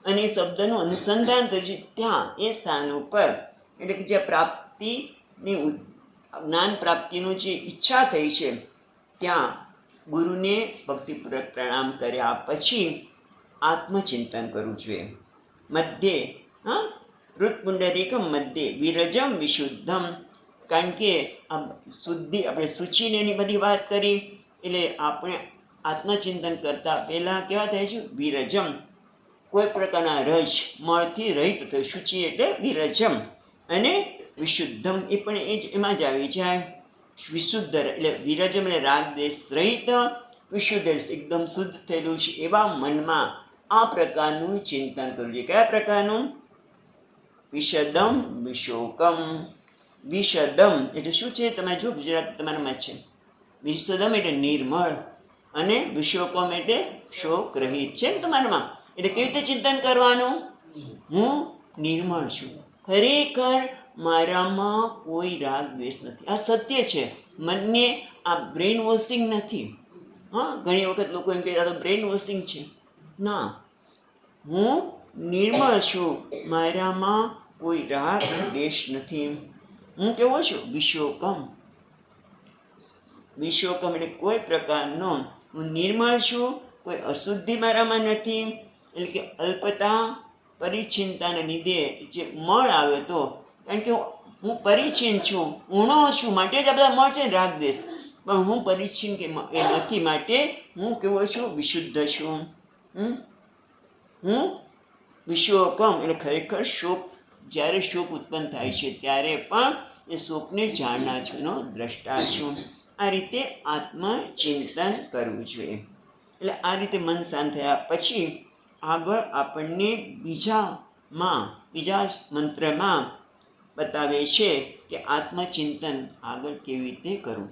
અને એ શબ્દનું અનુસંધાન થયું છે, ત્યાં એ સ્થાન ઉપર એટલે કે જ્યાં પ્રાપ્તિની જ્ઞાન પ્રાપ્તિનું જે ઈચ્છા થઈ છે ત્યાં ગુરુને ભક્તિપૂર્વક પ્રણામ કર્યા પછી આત્મચિંતન કરવું જોઈએ. મધ્યે હૃત્પુંડરીકમ મધ્યે વિરજમ વિશુદ્ધમ. કારણ કે આ શુદ્ધિ આપણે સૂચિને એની બધી વાત કરી, એટલે આપણે આત્મચિંતન કરતાં પહેલાં કેવા થાય છે? વિરજમ, કોઈ પ્રકારના રજ મળથી રહિત થયું. શુચિ એટલે વિરજમ, અને વિશુદ્ધમ એ પણ એમાં જ આવી જાય. વિશુદ્ધ એટલે વિરજમ એટલે રાગ દ્વેષ રહિત, વિશુદ્ધ એકદમ શુદ્ધ થયેલું છે એવા મનમાં આ પ્રકારનું ચિંતન કરવું જોઈએ. કયા પ્રકારનું? વિશદમ વિશોકમ. વિશદમ એટલે શું છે? તમે જો ગુજરાત તમારામાં છે. વિશદમ એટલે નિર્મળ, અને વિશોકમ એટલે શોક રહિત છે ને તમારામાં. એટલે કેવી રીતે ચિંતન કરવાનું? હું નિર્મળ છું, ખરેખર મારામાં કોઈ રાગ દ્વેષ નથી. આ સત્ય છે. મનને આ બ્રેન વોશિંગ નથી. હા, ઘણી વખત લોકો એમ કહે આ તો બ્રેન વોશિંગ છે. ના, હું નિર્મળ છું, મારામાં કોઈ રાગ દ્વેષ નથી. હું કેવો છું? વિશોકમ. વિશોકમ એટલે કોઈ પ્રકારનો હું નિર્મળ છું, કોઈ અશુદ્ધિ મારામાં નથી. એટલે કે અલ્પતા પરિચ્છિન્નતાને લીધે જે મળ આવ્યો હતો, કારણ કે હું પરિચ્છિન્ન છું, ઊણો છું, માટે જ આ બધા મળ છે ને રાગ દ્વેષ. પણ હું પરિચ્છિન્ન કે એ નથી, માટે હું કેવો છું? વિશુદ્ધ છું. હું વિશોકમ એટલે ખરેખર શોક, જ્યારે શોક ઉત્પન્ન થાય છે ત્યારે પણ એ શોકને જાણનાર છું, એનો દ્રષ્ટા છું. આ રીતે આત્મચિંતન કરવું જોઈએ. એટલે આ રીતે મન શાંત થયા પછી આગળ આપણને બીજા મંત્રમાં બતાવે છે કે આત્મચિંતન આગળ કેવી રીતે કરવું.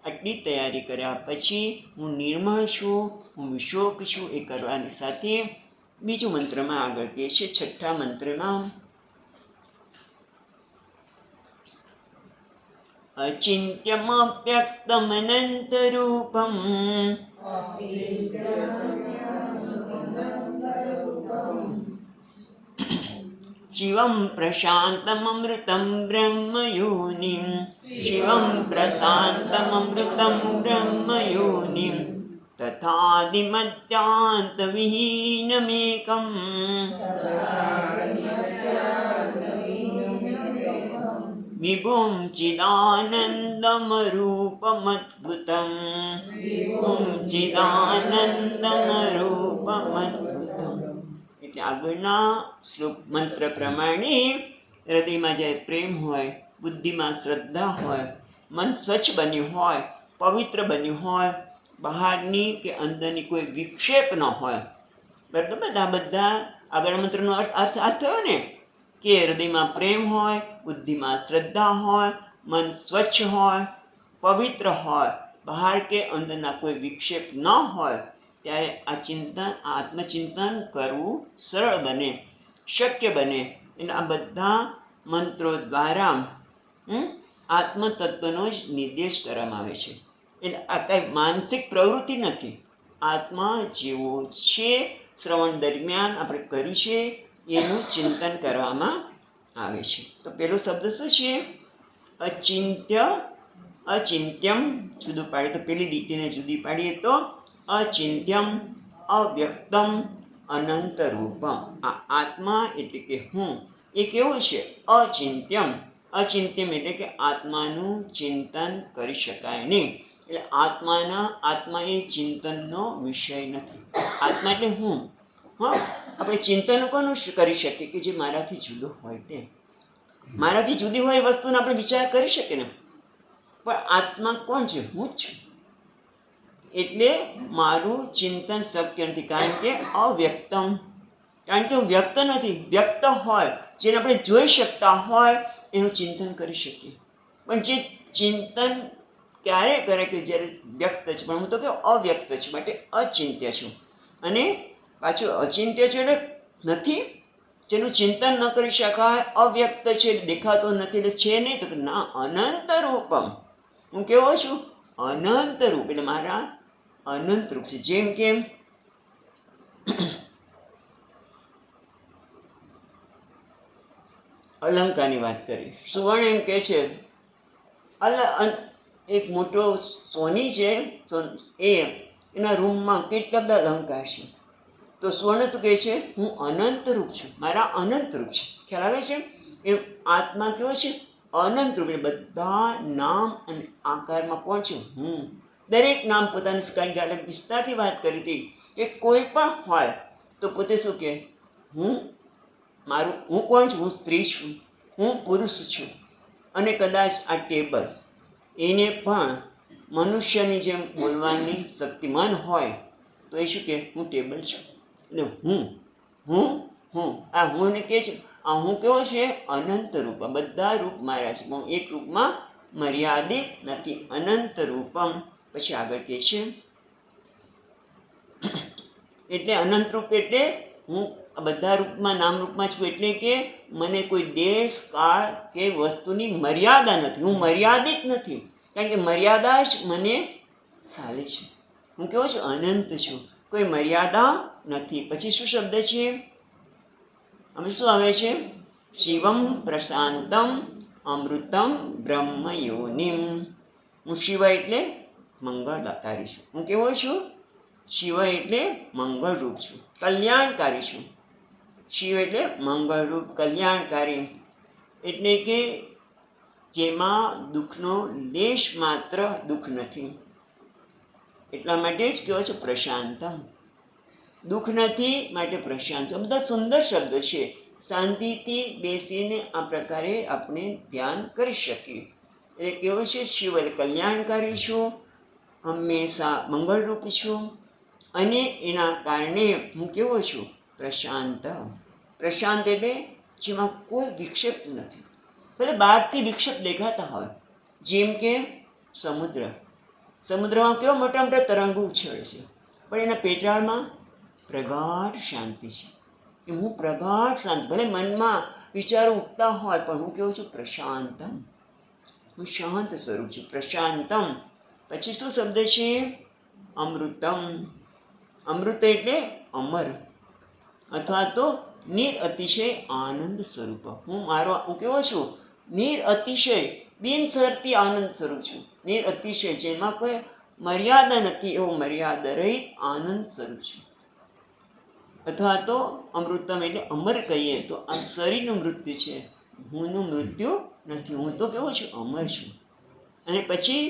આટલી તૈયારી કર્યા પછી હું નિર્મળ છું, હું વિશોક છું એ કરવાની સાથે બીજું મંત્રમાં આગળ કહે છે, છઠ્ઠા મંત્રમાં, અચિંત્યમવ્યક્તમનંતરૂપમ શિવમ પ્રશાંતમમૃતમ બ્રહ્મયોનિમ. શિવમ પ્રશાંતમમૃતમ બ્રહ્મયોનિમ તથાદિમધ્યાંતવિહીનમેકમ વિભુમ ચિદાનંદમરૂપમદ્ભુતમ. વિભુમ ચિદાનંદમરૂપમદ્ભુતમ. એટલે આગળના શ્લોક મંત્ર પ્રમાણે હૃદયમાં જ્યારે પ્રેમ હોય, બુદ્ધિમાં શ્રદ્ધા હોય, મન સ્વચ્છ બન્યું હોય, પવિત્ર બન્યું હોય, બહારની કે અંદરની કોઈ વિક્ષેપ ન હોય. બરાબર, બધા આગળ મંત્રનો અર્થ આ થયો ને, કે હૃદયમાં પ્રેમ હોય, બુદ્ધિમાં શ્રદ્ધા હોય, મન સ્વચ્છ હોય, પવિત્ર હોય, બહાર કે અંદરના કોઈ વિક્ષેપ ન હોય, ત્યારે આ આત્મચિંતન કરવું સરળ બને, શક્ય બને. એટલે આ બધા મંત્રો દ્વારા આત્મતત્વનો જ નિર્દેશ કરવામાં આવે છે. એટલે આ કાંઈ માનસિક પ્રવૃત્તિ નથી. આત્મા જેવો છે, શ્રવણ દરમિયાન આપણે કર્યું છે એનું ચિંતન કરવામાં આવે છે. તો પેલો શબ્દ શું છે? અચિંત્ય. અચિંત્યમ જુદું પાડીએ તો પેલી લીટીને જુદી પાડીએ તો અચિંત્યમ અવ્યક્તમ અનંતરૂપમ. આ આત્મા એટલે કે હું એ કેવું છે? અચિંત્યમ. અચિંત્યમ એટલે કે આત્માનું ચિંતન કરી શકાય નહીં. એટલે આત્મા એ ચિંતનનો વિષય નથી. આત્મા એટલે હું. હા, આપણે ચિંતન કોનું કરી શકીએ? કે જે મારાથી જુદો હોય તે. મારાથી જુદી હોય એ વસ્તુનો આપણે વિચાર કરી શકીએ ને. પણ આત્મા કોણ છે? હું જ છું. એટલે મારું ચિંતન શક્ય નથી, કારણ કે અવ્યક્તમ. કારણ કે હું વ્યક્ત નથી. વ્યક્ત હોય, જેને આપણે જોઈ શકતા હોય એનું ચિંતન કરી શકીએ. પણ જે ચિંતન ક્યારે કરે? કે જ્યારે વ્યક્ત છે. પણ હું તો કેવું અવ્યક્ત છું, માટે અચિંત્ય છું. અને પાછું અચિંત્ય છે એટલે નથી, જેનું ચિંતન ન કરી શકાય, અવ્યક્ત છે, દેખાતો નથી, એટલે છે નહીં. તો ના, અનંત રૂપમ. હું કેવો છું? અનંત રૂપ. એટલે મારા અનંત રૂપ છે. જેમ કે અલંકારની વાત કરી. સુવર્ણ એમ કહે છે, એક મોટો સોની છે, એના રૂમમાં કેટલા બધા અલંકાર છે. તો સુવર્ણ શું કહે છે? હું અનંત રૂપ છું, મારા અનંત રૂપ છે. ખ્યાલ આવે છે? એ આત્મા કેવો છે? અનંત રૂપ એટલે બધા નામ અને આકારમાં કોણ છે? હું. દરેક નામ પોતાનું કારણ કે આપણે વિસ્તારથી વાત કરી હતી કે કોઈ પણ હોય તો પોતે શું કહે? હું મારું હું કોણ છું? હું સ્ત્રી છું, હું પુરુષ છું. અને કદાચ આ ટેબલ એને પણ મનુષ્યની જેમ બોલવાની શક્તિમાન હોય તો એ શું કહે? હું ટેબલ છું. એટલે હું આ હુંને કહે છે. આ હું કેવો છે? અનંત રૂપ. બધા રૂપ માર્યા છે, હું એક રૂપમાં મર્યાદિત નથી. અનંત રૂપમ. પછી આગળ કહે છે એટલે અનંત રૂપ એટલે હું બધા રૂપમાં નામરૂપમાં છું. એટલે કે મને કોઈ દેશ કાળ કે વસ્તુની મર્યાદા નથી. હું મર્યાદિત નથી, કારણ કે મર્યાદા જ મને ચાલે છે. હું કેવો છું? અનંત છું, કોઈ મર્યાદા નથી. પછી શું શબ્દ છે? અમે શું આવે છે? શિવમ પ્રશાંતમ અમૃતમ બ્રહ્મ યોનિમ. હું શિવ એટલે મંગળકારી છું. હું કેવો છું? શિવ એટલે મંગળરૂપ છું, કલ્યાણકારી છું. શિવ એટલે મંગળરૂપ, કલ્યાણકારી. એટલે કે જેમાં દુઃખનો લેશ માત્ર દુઃખ નથી. એટલા માટે જ કહેવાય છે પ્રશાંતમ. દુઃખ નથી માટે પ્રશાંત. બધા સુંદર શબ્દો છે. શાંતિથી બેસીને આ પ્રકારે આપણે ધ્યાન કરી શકીએ. એ કેવું છે? શિવ એટલે કલ્યાણકારી છું, હંમેશા મંગળરૂપ છું, અને એના કારણે હું કેવો છું? પ્રશાંત. પ્રશાંત એટલે જેમાં કોઈ વિક્ષેપ નથી. ભલે બહારથી વિક્ષેપ દેખાતા હોય, જેમ કે સમુદ્રમાં કેવા મોટા મોટા તરંગો ઉછળે છે, પણ એના પેટાળમાં પ્રગાઢ શાંતિ છે. કે હું પ્રગાઢ શાંત. ભલે મનમાં વિચારો ઉઠતા હોય, પણ હું કેવું છું? પ્રશાંતમ. હું શાંત સ્વરૂપ છું, પ્રશાંતમ. પછી શું શબ્દ છે? અમૃતમ. અમૃત એટલે અમર, અથવા તો નિરઅતિશય આનંદ સ્વરૂપ. હું કેવો છું? નિરઅતિશય, બિનશરતી આનંદ સ્વરૂપ છું. નિરઅતિશય, જેમાં કોઈ મર્યાદા નથી, એવો મર્યાદા રહિત આનંદ સ્વરૂપ છું. અથવા તો અમૃતમ એટલે અમર કહીએ તો આ શરીરનું મૃત્યુ છે, હુંનું મૃત્યુ નથી. હું તો કેવો છું? અમર છું. અને પછી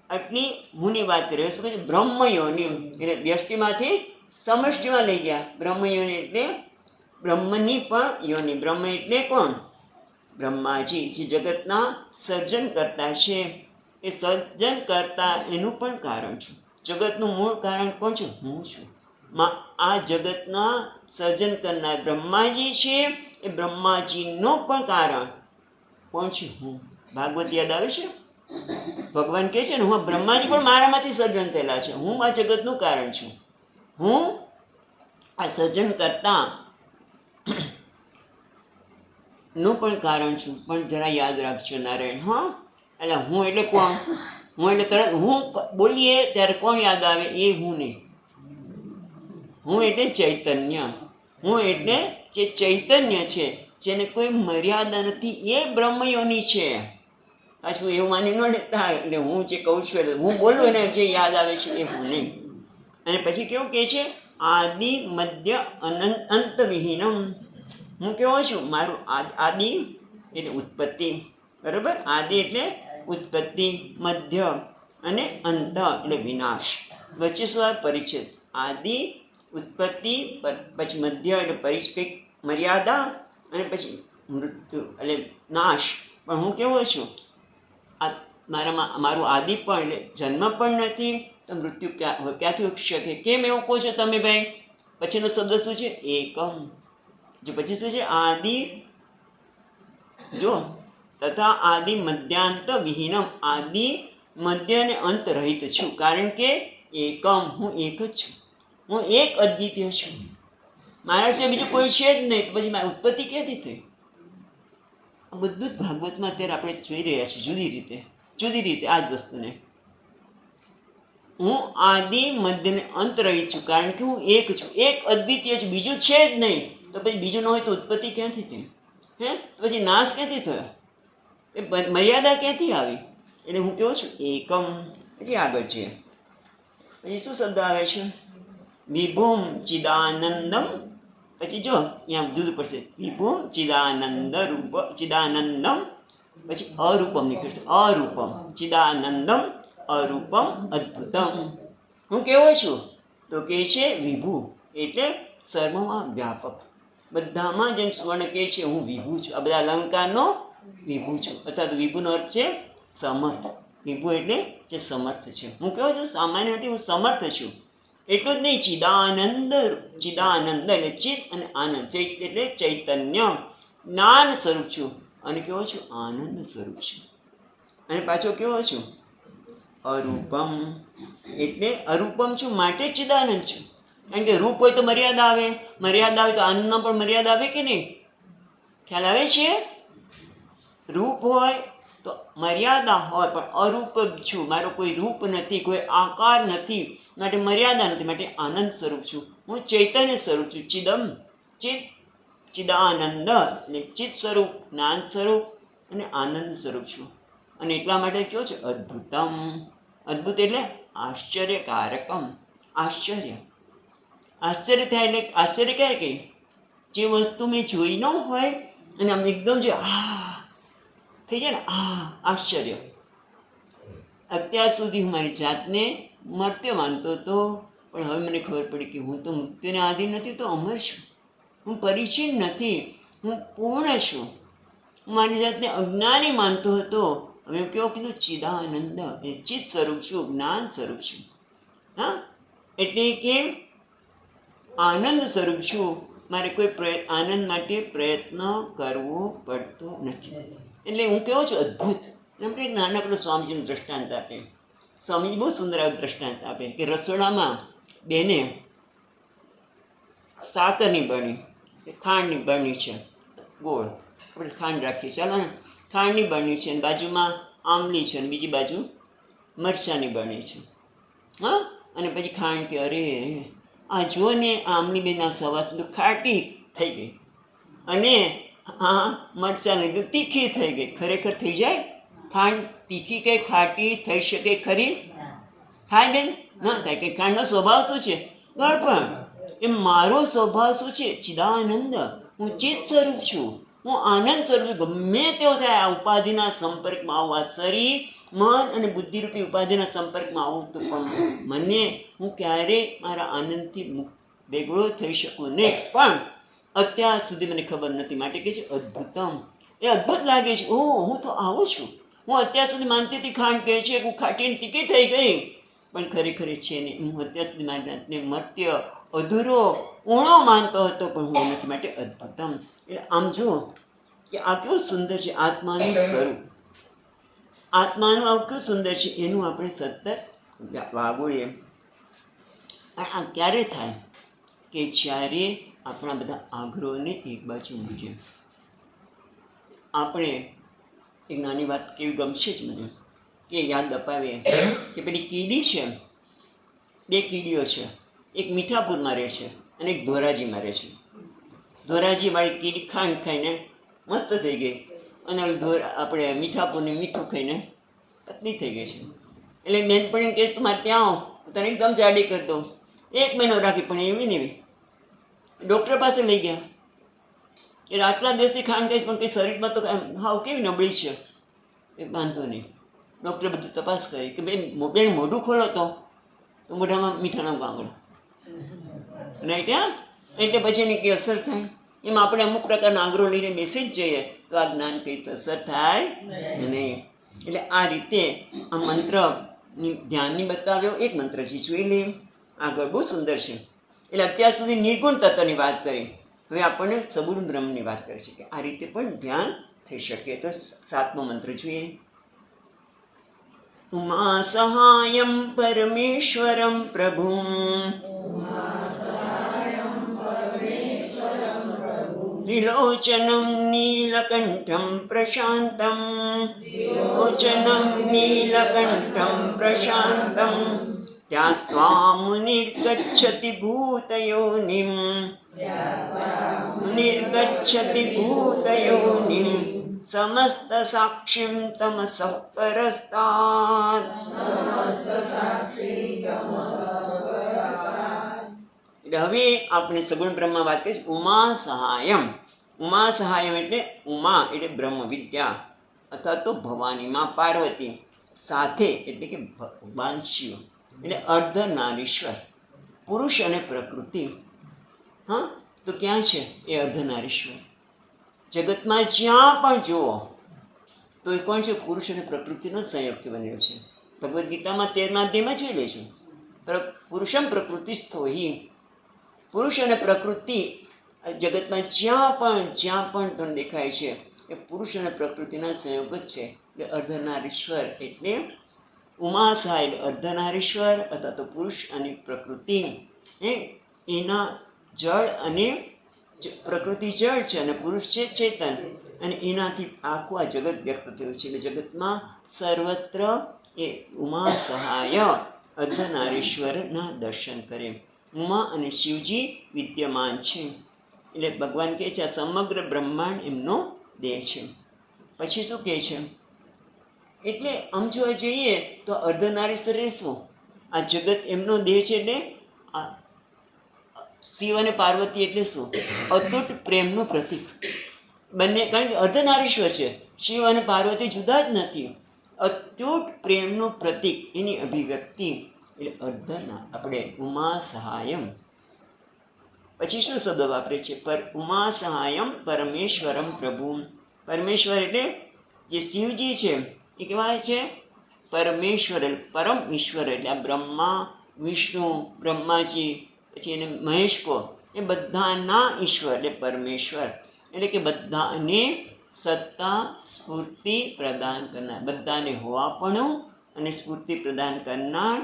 આટલી હુંની વાત કરીએ. શું કહે છે? બ્રહ્મયોનિમ એટલે વ્યષ્ટિમાંથી સમષ્ટિમાં લઈ ગયા. બ્રહ્મયોનિ એટલે બ્રહ્મની પણ યોનિ. બ્રહ્મ એટલે કોણ? બ્રહ્માજી, જે જગતના સર્જન કરતા છે. એ સર્જન કરતા એનું પણ કારણ છું. જગતનું મૂળ કારણ કોણ છે? હું છું. આ જગતના સર્જન કરનાર બ્રહ્માજી છે. એ બ્રહ્માજીનું પણ કારણ કોણ છે? હું. ભાગવત યાદ આવે છે? ભગવાન કહે છે ને, હું બ્રહ્માજી પણ મારામાંથી સર્જન થયેલા છે. હું આ જગતનું કારણ છું. હું આ સર્જન કરતા નું પણ કારણ છું. પણ જરા યાદ રાખજો નારાયણ. હા, એટલે હું એટલે કોણ? હું એટલે તરત હું બોલીએ ત્યારે કોણ યાદ આવે? એ હું નહીં. હું એટલે ચૈતન્ય. હું એટલે જે ચૈતન્ય છે, જેને કોઈ મર્યાદા નથી, એ બ્રહ્મયોની છે. પાછું એવું માની ન લેતા એટલે હું જે કહું છું એટલે હું બોલું એને જે યાદ આવે છે એ હું નહીં. અને પછી કેવું કહે છે? આદિ મધ્ય અંત વિહીનમ. હું કેવો છું? મારું આદિ એટલે ઉત્પત્તિ, બરાબર? આદિ એટલે ઉત્પત્તિ, મધ્ય અને અંત એટલે વિનાશ. વચ્ચે શું આવે? પરિચ્છેદ. આદિ, ઉત્પત્તિ, પછી મધ્ય એટલે કંઈક મર્યાદા, અને પછી મૃત્યુ એટલે નાશ. પણ હું કેવો છું? મારું આદિ પણ એટલે જન્મ પણ નથી, તો મૃત્યુ ક્યાંથી ઉઠી શકે? કેમ એવું કહો છો તમે ભાઈ? પછીનો શબ્દ શું છે? એકમ. જો પછી શું છે? આદિ, જો તથા આદિ મધ્યાંત વિહીનમ. આદિ, મધ્ય અને અંત રહિત છું, કારણ કે એકમ, હું એક જ છું. હું એક અદ્વિતીય છું. મારા સિવાય બીજું કોઈ છે જ નહીં. તો પછી મારી ઉત્પત્તિ ક્યાંથી થઈ? આ બધું જ ભાગવતમાં અત્યારે આપણે જોઈ રહ્યા છીએ જુદી રીતે આ જ વસ્તુને. હું આદિ, મધ્ય ને અંત રહી છું, કારણ કે હું એક છું, એક અદ્વિતીય છું, બીજું છે જ નહીં. તો પછી બીજું ન હોય તો ઉત્પત્તિ ક્યાંથી થઈ? તો પછી નાશ ક્યાંથી થયો? એ મર્યાદા ક્યાંથી આવી? એટલે હું કેવો છું? એકમ. પછી આગળ છે, પછી શું શબ્દ આવે છે? વિભુમ ચિદાનંદમ. પછી જો અહીંયા જુદું પડશે. વિભુમ ચિદાનંદ રૂપ ચિદાનંદમ પછી અરૂપમ નીકળશે. અરૂપમ ચિદાનંદમ અરૂપમ અદ્ભુતમ. હું કેવો છું? તો કે છે વિભુ, એટલે સર્વમાં વ્યાપક. બધામાં જેમ સુવર્ણ કહે છે હું વિભુ છું, આ બધા અલંકારનો વિભુ છું. અથવા તો વિભુનો અર્થ છે સમર્થ. વિભુ એટલે જે સમર્થ છે. હું કેવો છું? સામાન્ય નથી, હું સમર્થ છું. એટલું જ નહીં, ચિદાનંદ. ચિદાનંદ એટલે ચિત અને આનંદ. ચૈત એટલે ચૈતન્ય, જ્ઞાન સ્વરૂપ છું. અને કેવો છું? આનંદ સ્વરૂપ છું. અને પાછો કેવો છું? અરૂપમ એટલે અરૂપમ છું માટે ચિદાનંદ છું. કારણ કે રૂપ હોય તો મર્યાદા આવે, મર્યાદા આવે તો આનંદમાં પણ મર્યાદા આવે કે નહીં? ખ્યાલ આવે છે? રૂપ હોય તો મર્યાદા હોય, પણ અરૂપ છું, મારો કોઈ રૂપ નથી, કોઈ આકાર નથી, માટે મર્યાદા નથી, માટે આનંદ સ્વરૂપ છું. હું ચૈતન્ય સ્વરૂપ છું. ચિદમ ચિત ચિદાનંદ એટલે ચિત્ત સ્વરૂપ, જ્ઞાન સ્વરૂપ અને આનંદ સ્વરૂપ છું. અને એટલા માટે કયો છે અદ્ભુતમ. અદ્ભુત એટલે આશ્ચર્યકારકમ. આશ્ચર્ય, આશ્ચર્ય થાય એટલે આશ્ચર્ય ક્યારે કહે? જે વસ્તુ મેં જોઈ ન હોય અને આમ એકદમ જે થઈ જાય ને, આશ્ચર્ય. અત્યાર સુધી હું મારી જાતને મર્ત્ય માનતો હતો, પણ હવે મને ખબર પડી કે હું તો મૃત્યુને આધીન નથી, તો અમર છું. હું પરિચિન નથી, હું પૂર્ણ છું. હું મારી જાતને અજ્ઞાની માનતો હતો, હવે હું કેવો કીધું? ચિદાનંદ એ ચિત્ત સ્વરૂપ છું, જ્ઞાન સ્વરૂપ છું. હા, એટલે કે આનંદ સ્વરૂપ છું. મારે કોઈ આનંદ માટે પ્રયત્ન કરવો પડતો નથી. એટલે હું કેવો છું? અદ્ભુત. આપણે એક નાનકડું સ્વામીજીનું દ્રષ્ટાંત આપે. સ્વામીજી બહુ સુંદર દ્રષ્ટાંત આપે કે રસોડામાં બેને સાકરની બરણી, ખાંડની બરણી છે, ગોળ આપણે ખાંડ રાખીએ, ચાલો ને, ખાંડની બરણી છે, અને બાજુમાં આંબલી છે, અને બીજી બાજુ મરચાંની બરણી છે. હા, અને પછી ખાંડ કે અરે આ જો ને આંબલી બેન આ સવાસ તો ખાટી થઈ ગઈ, અને આ મરચાંની તો તીખી થઈ ગઈ. ખરેખર થઈ જાય? ખાંડ તીખી કે ખાટી થઈ શકે ખરી? થાય બેન? ના થાય. કે ખાંડનો સ્વભાવ શું છે? ગળપણ. એમ મારો સ્વભાવ શું છે? ચિદાનંદ. હું ચિત્ત સ્વરૂપ છું, હું આનંદ સ્વરૂપ. ગમે તેવો થાય, આ ઉપાધિના સંપર્કમાં આવું, આ શરીર, મન અને બુદ્ધિરૂપી ઉપાધિના સંપર્કમાં આવું, તો પણ મને હું ક્યારેય મારા આનંદથી બેગડો થઈ શકું નહીં. પણ અત્યાર સુધી મને ખબર નથી, માટે કહે છે અદ્ભુતમ. એ અદ્ભુત લાગે છે. હું તો આવું છું. હું અત્યાર સુધી માનતી હતી ખાંડ કહે છે હું ખાટીને તીખી થઈ ગઈ, પણ ખરેખર છે ને, હું અત્યાર સુધી મારી જાતને મર્ત્ય, અધૂરો, ઊણો માનતો હતો, પણ હું નથી, માટે અદ્ભુતમ. એટલે આમ જુઓ કે આ કેવું સુંદર છે આત્માનું સ્વરૂપ. આત્માનું આવું કેવું સુંદર છે, એનું આપણે સતત વાગોળીએ. આ ક્યારે થાય? કે જ્યારે આપણા બધા આગ્રહોને એક બાજુ મૂકીએ. આપણે એક નાની વાત કેવી ગમશે જ મને, કે યાદ અપાવીએ કે પેલી કીડી છે, બે કીડીઓ છે, એક મીઠાપુરમાં રહે છે અને એક ધોરાજીમાં રહે છે. ધોરાજીવાળી કીડી ખાંડ ખાઈને મસ્ત થઈ ગઈ, અને આપણે મીઠાપુરને મીઠું ખાઈને પતલી થઈ ગઈ છે. એટલે બેનપણી કહે તું મારે ત્યાં આવો, તને એકદમ જાડી કરતો. 1 મહિનો રાખી, પણ એવી ને એવી. ડૉક્ટર પાસે લઈ ગયા એટલે આટલા દિવસથી ખાંડ ખાઈશ, પણ કંઈ શરીરમાં તો હાવ કેવી નબળી છે. એ વાંધો નહીં, ડૉક્ટરે બધું તપાસ કરી કે બેન મોઢું ખોલો તો મોઢામાં મીઠાના ગાંગડા રાઈટ. હા, એટલે પછી એની કઈ અસર થાય? એમ આપણે અમુક પ્રકારના આગ્રહ લઈને બેસી જ જઈએ તો આ જ્ઞાન કંઈ અસર થાય નહીં. એટલે આ રીતે આ મંત્રની ધ્યાનની બતાવ્યો. એક મંત્ર છે, જોઈ લે આગળ, બહુ સુંદર છે. એટલે અત્યાર સુધી નિર્ગુણ તત્વની વાત કરી, હવે આપણને સગુણ બ્રહ્મની વાત કરે છે કે આ રીતે પણ ધ્યાન થઈ શકે. તો 7મો મંત્ર જોઈએ. ઉમા સહાયમ પરમેશ્વરમ પ્રભુમ ત્રિલોચનમ નીલકંઠમ પ્રશાંતમ. ત્રિલોચનમ નીલકંઠમ પ્રશાંતમ ત્યાત્વા મુનિર્ગચ્છતિ ભૂતયોનિમ. મુનિર્ગચ્છતિ ભૂતયોનિમ સમસ્ત સાક્ષીમ તમસઃ પરસ્તાદ. હવે આપણે સગુણ બ્રહ્મા વાત કરીએ. ઉમા સહાયમ. ઉમા સહાયમ એટલે ઉમા એટલે બ્રહ્મ વિદ્યા, અથવા તો ભવાનીમાં પાર્વતી સાથે એટલે કે ભગવાન શિવ એટલે અર્ધનારીશ્વર, પુરુષ અને પ્રકૃતિ. હા, તો ક્યાં છે એ અર્ધનારીશ્વર? જગતમાં જ્યાં પણ જુઓ તો એ કોણ છે? પુરુષ અને પ્રકૃતિનો સંયોગથી બનેલો છે. ભગવદ્ ગીતામાં 13મા અધ્યાયમાં જોઈ લેશું. પુરુષમ પ્રકૃતિસ્થો હિ, પુરુષ અને પ્રકૃતિ જગતમાં જ્યાં પણ તમને દેખાય છે એ પુરુષ અને પ્રકૃતિના સંયોગ જ છે. એટલે અર્ધનારીશ્વર એટલે ઉમા સહાય એટલે અર્ધનારીશ્વર અથવા તો પુરુષ અને પ્રકૃતિ. એના જળ અને પ્રકૃતિ જળ છે અને પુરુષ છે ચેતન, અને એનાથી આખું આ જગત વ્યક્ત થયું છે. એટલે જગતમાં સર્વત્ર એ ઉમા સહાય અર્ધનારીશ્વરના દર્શન કરે. ઉમા અને શિવજી વિદ્યમાન છે. એટલે ભગવાન કહે છે આ સમગ્ર બ્રહ્માંડ એમનો દેહ છે. પછી શું કહે છે? એટલે આમ જોવા જઈએ તો અર્ધનારીશ્વર શું? આ જગત એમનો દેહ છે. એટલે આ શિવ અને પાર્વતી એટલે શું? અતૂટ પ્રેમનું પ્રતીક. બંને, કારણ કે અર્ધનારીશ્વર છે, શિવ અને પાર્વતી જુદા જ નથી. અતૂટ પ્રેમનું પ્રતીક, એની અભિવ્યક્તિ એટલે આપણે ઉમા સહાયમ. પછી શું શબ્દ વાપરે છે? ઉમા સહાયમ પરમેશ્વરમ પ્રભુ. પરમેશ્વર એટલે જે શિવજી છે એ કહેવાય છે પરમેશ્વર, પરમ ઈશ્વર. એટલે આ બ્રહ્મા, વિષ્ણુ, બ્રહ્માજી, પછી એને મહેશ કહો, એ બધાના ઈશ્વર એટલે પરમેશ્વર. એટલે કે બધાને સત્તા સ્ફૂર્તિ પ્રદાન કરનાર, બધાને હોવાપણું અને સ્ફૂર્તિ પ્રદાન કરનાર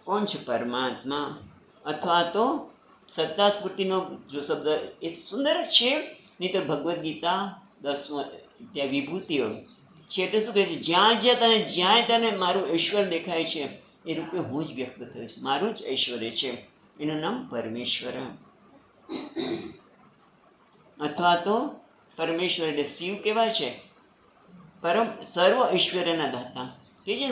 કોણ છે? પરમાત્મા. અથવા તો સત્તા સ્ફૂર્તિનો જો શબ્દ એ સુંદર જ છે. નહીં તો ભગવદ્ ગીતા 10મો ત્યાં વિભૂતિઓ છે એટલે શું કહે છે? જ્યાં તને મારું ઐશ્વર્ય દેખાય છે એ રૂપે હું જ વ્યક્ત થયો છું, મારું જ ઐશ્વર્ય છે. એનું નામ પરમેશ્વર. અથવા તો પરમેશ્વર એટલે શિવ કહેવાય છે પરમ સર્વ ઐશ્વર્યના દાતા. કે છે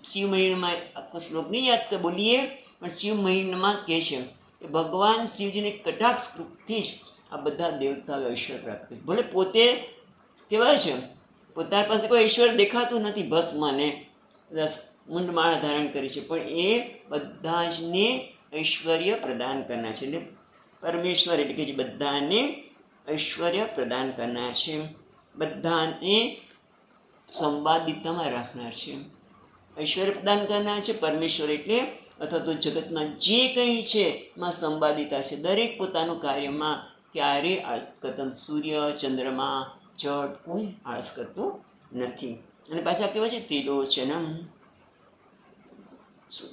શિવ મહિનામાં આખો શ્લોક નહીં યાદ બોલીએ, પણ શિવ મહિનામાં કહે છે કે ભગવાન શિવજીની કટાક્ષ કૃપથી જ આ બધા દેવતાઓ ઐશ્વર્ય પ્રાપ્ત કરે. ભલે પોતે કહેવાય છે પોતાની પાસે કોઈ ઐશ્વર્ય દેખાતું નથી, ભસ્મ ને મુંડમાળા ધારણ કરી છે, પણ એ બધા જને ઐશ્વર્ય પ્રદાન કરનાર છે. એટલે પરમેશ્વર એટલે કે જે બધાને ઐશ્વર્ય પ્રદાન કરનાર છે, બધાને સંવાદિતામાં રાખનાર છે. ઐશ્વર્ય પ્રદાન કરનાર છે પરમેશ્વર એટલે, અથવા તો જગતમાં જે કંઈ છે એમાં સંવાદિતા છે. દરેક પોતાનું કાર્યમાં ક્યારે આળસ કરતા, સૂર્ય, ચંદ્રમા, જળ કોઈ આળસ કરતું નથી. અને પાછા કહેવાય છે ત્રિલોચનમ.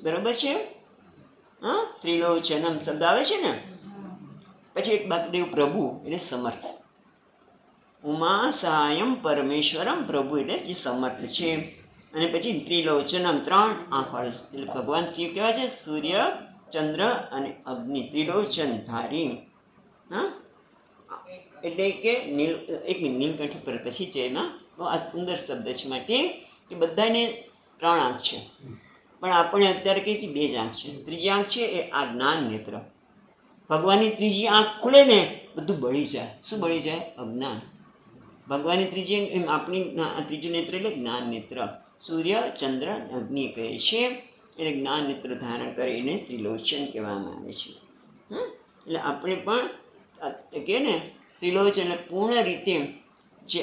બરાબર છે? હા, ત્રિલોચનમ શબ્દ આવે છે ને. પછી એક બાકીદેવ પ્રભુ એટલે સમર્થ. ઉમા સહાયમ પરમેશ્વરમ પ્રભુ એટલે જે સમર્થ છે. અને પછી ત્રિલોચનમ 3 આંખવાળો એટલે ભગવાન શિવ કહેવાય છે સૂર્ય, ચંદ્ર અને અગ્નિ, ત્રિલોચન ધારી. હા, એટલે કે નીલકંઠ પર પછી છે એમાં બહુ આ સુંદર શબ્દ છે માટે કે બધાને 3 આંખ છે, પણ આપણે અત્યારે કહીએ છીએ 2 જ આંખ છે. ત્રીજી આંખ છે એ આ જ્ઞાન નેત્ર. ભગવાનની ત્રીજી આંખ ખુલે ને બધું બળી જાય. શું બળી જાય? અજ્ઞાન. ભગવાનની ત્રીજી એમ આપણી ત્રીજું નેત્ર એટલે જ્ઞાન નેત્ર. સૂર્ય, ચંદ્ર, અગ્નિ કહે છે. એટલે જ્ઞાન નેત્ર ધારણ કરીને ત્રિલોચન કહેવામાં આવે છે. એટલે આપણે પણ કહે ને ત્રિલોચન એટલે પૂર્ણ રીતે જે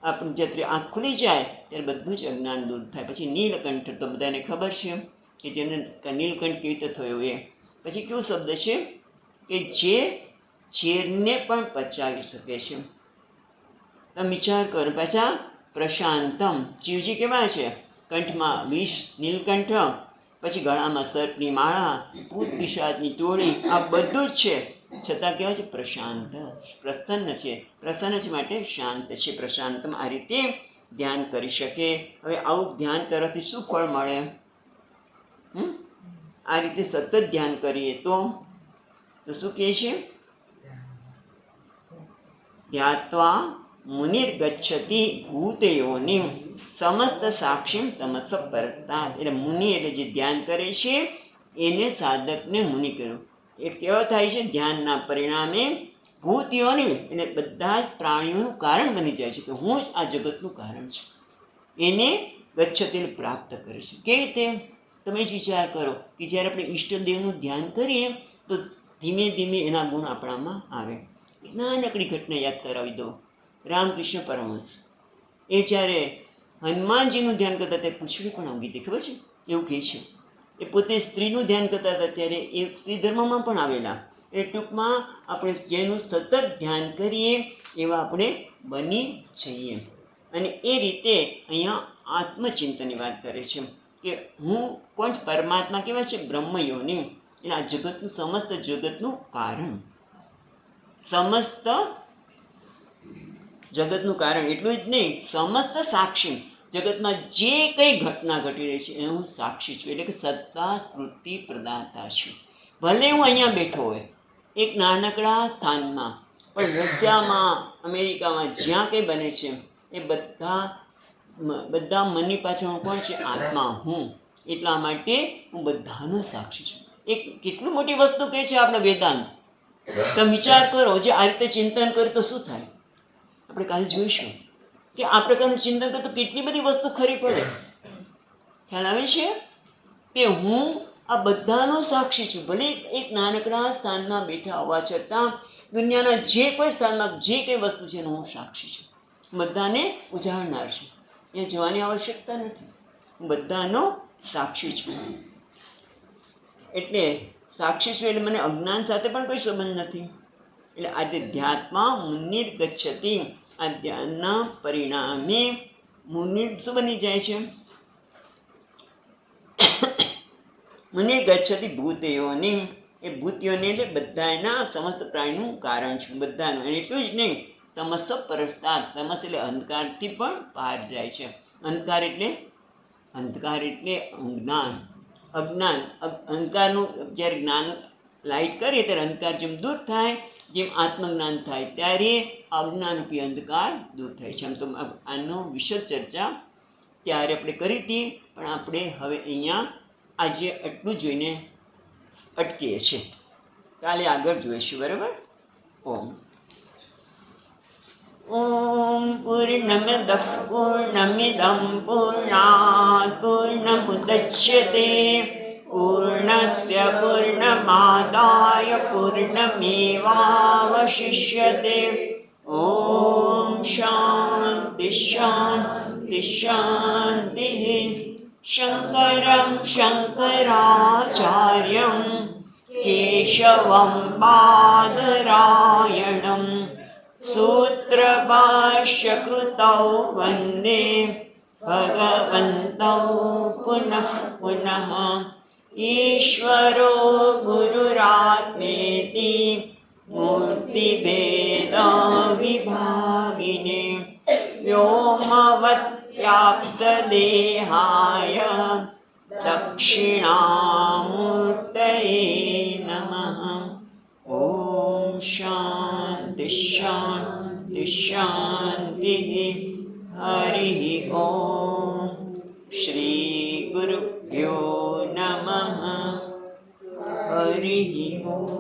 આપણી જે આંખ ખુલી જાય ત્યારે બધું જ અજ્ઞાન દૂર થાય. પછી નીલકંઠ તો બધાને ખબર છે કે જેને નીલકંઠ કેવી રીતે થયો એ. પછી કેવો શબ્દ છે કે જે ઝેરને પણ પચાવી શકે છે. તમે વિચાર કરો. પાછા પ્રશાંતમ શિવજી કેવા છે? કંઠમાં વિષ નીલકંઠ, પછી ગળામાં સર્પની માળા, ભૂત પિશાચની ટોળી, આ બધું જ છે. છતાં કહેવાય છે પ્રશાંત, પ્રસન્ન છે. પ્રસન્ન છે માટે શાંત છે. પ્રશાંતમ આ રીતે ધ્યાન કરી શકે. હવે આવું ધ્યાન કરવાથી શું ફળ મળે? આ રીતે સતત ધ્યાન કરીએ તો શું કહે છે? ધ્યાત્વા મુનિર્ગચ્છતિ ભૂતયોનિમ સમસ્ત સાક્ષીમ તમસ પરસ્તાત. એટલે મુનિ એટલે જે ધ્યાન કરે છે એને સાધકને મુનિ કર્યું. એ કેવો થાય છે? ધ્યાનના પરિણામે ભૂત યોનિ એટલે બધા જ પ્રાણીઓનું કારણ બની જાય છે કે હું જ આ જગતનું કારણ છું. એને ગચ્છતે પ્રાપ્ત કરે છે. કેવી રીતે? તમે જ વિચાર કરો કે જ્યારે આપણે ઈષ્ટદેવનું ધ્યાન કરીએ તો ધીમે ધીમે એના ગુણ આપણામાં આવે. નાનકડી ઘટના યાદ કરાવી દો. રામકૃષ્ણ પરમહંસ એ જ્યારે હનુમાનજીનું ધ્યાન કરતા ત્યારે પૂંછડી પણ ઊંઘી હતી, ખબર છે? એવું કહે છે. એ પોતે સ્ત્રીનું ધ્યાન કરતા હતા ત્યારે એ સ્ત્રી ધર્મમાં પણ આવેલા. એ ટૂંકમાં આપણે જેનું સતત ધ્યાન કરીએ એવા આપણે બની જઈએ. અને એ રીતે અહીંયા આત્મચિંતનની વાત કરે છે કે હું કોણ? પરમાત્મા કેવા છે? બ્રહ્મયોનિ એટલે આ જગતનું સમસ્ત જગતનું કારણ, સમસ્ત જગતનું કારણ. એટલું જ નહીં, સમસ્ત સાક્ષી, જગતમાં જે કંઈ ઘટના ઘટી રહી છે એ હું સાક્ષી છું. એટલે કે સત્તા સ્ફૂર્તિ પ્રદાતા છું. ભલે હું અહીંયા બેઠો હોય એક નાનકડા સ્થાનમાં, પણ રશિયામાં, અમેરિકામાં જ્યાં કંઈ બને છે એ બધા મનની પાછળ કોણ છે? આત્મા હું. એટલા માટે હું બધાનો સાક્ષી છું. એક કેટલું મોટી વસ્તુ કહે છે આપણે વેદાંત. તમે વિચાર કરો, જે આ રીતે ચિંતન કરે તો શું થાય? આપણે કાલે જોઈશું કે આ પ્રકારનું ચિંતન કરે તો કેટલી બધી વસ્તુ ખરી પડે. ખ્યાલ આવે છે કે હું આ બધાનો સાક્ષી છું. ભલે એક નાનકડા સ્થાનમાં બેઠા હોવા છતાં દુનિયાના જે કોઈ સ્થાનમાં જે કંઈ વસ્તુ છે એનો હું સાક્ષી છું. બધાને ઉજાડનાર છું. એ જવાની આવશ્યકતા નથી. હું બધાનો સાક્ષી છું. એટલે સાક્ષી છું એટલે મને અજ્ઞાન સાથે પણ કોઈ સંબંધ નથી. એટલે આધ્યાત્મા મુનિર ગચ્છતિ, આ ધ્યાનના પરિણામે મુનિર શું બની જાય છે? મુનિર ગચ્છતિ ભૂતયોનિ, એ ભૂતયોનિ એટલે બધાના સમસ્ત પ્રાણીનું કારણ છું. બધાનું. અને એટલું જ નહીં, તમસ પરસ્તાત, તમસ એટલે અંધકારથી પણ બહાર જાય છે. અંધકાર એટલે અજ્ઞાન, અજ્ઞાન. અંધકારનું જ્યારે જ્ઞાન લાઇટ કરીએ ત્યારે અંધકાર જેમ દૂર થાય, જેમ આત્મજ્ઞાન થાય ત્યારે અજ્ઞાનરૂપી અંધકાર દૂર થાય છે. આમ તો આનો વિશદ ચર્ચા ત્યારે આપણે કરી હતી, પણ આપણે હવે અહીંયા આજે આટલું જોઈને અટકીએ છીએ. કાલે આગળ જોઈશું. બરાબર? ઓમ ઓમ પૂર્ણમદઃ પૂર્ણમિદં પૂર્ણાત પૂર્ણમુદચ્યતે પૂર્ણસ્ય પૂર્ણમાદાય પૂર્ણમેવાવશિષ્યતે. ઓમ શાંતિ શાંતિ શાંતિ. શંકરં શંકરાચાર્યં કેશવં બાદરાયણં સૂત્રભાષ્યકૃતૌ વંદે ભગવन्तौ પુનઃ પુનઃ. ઈશ્વરો ગુરુરાત્મેતિ મૂર્તિભેદવિભાગિને વ્યોમવત્યાપ્તદેહાય દક્ષિણામૂર્તયે નમઃ. ઓમ શાંતિ શાંતિ શાંતિ. હરિ ઓમ. શ્રી ગુરુભ્યો નમઃ. હરિ ઓમ.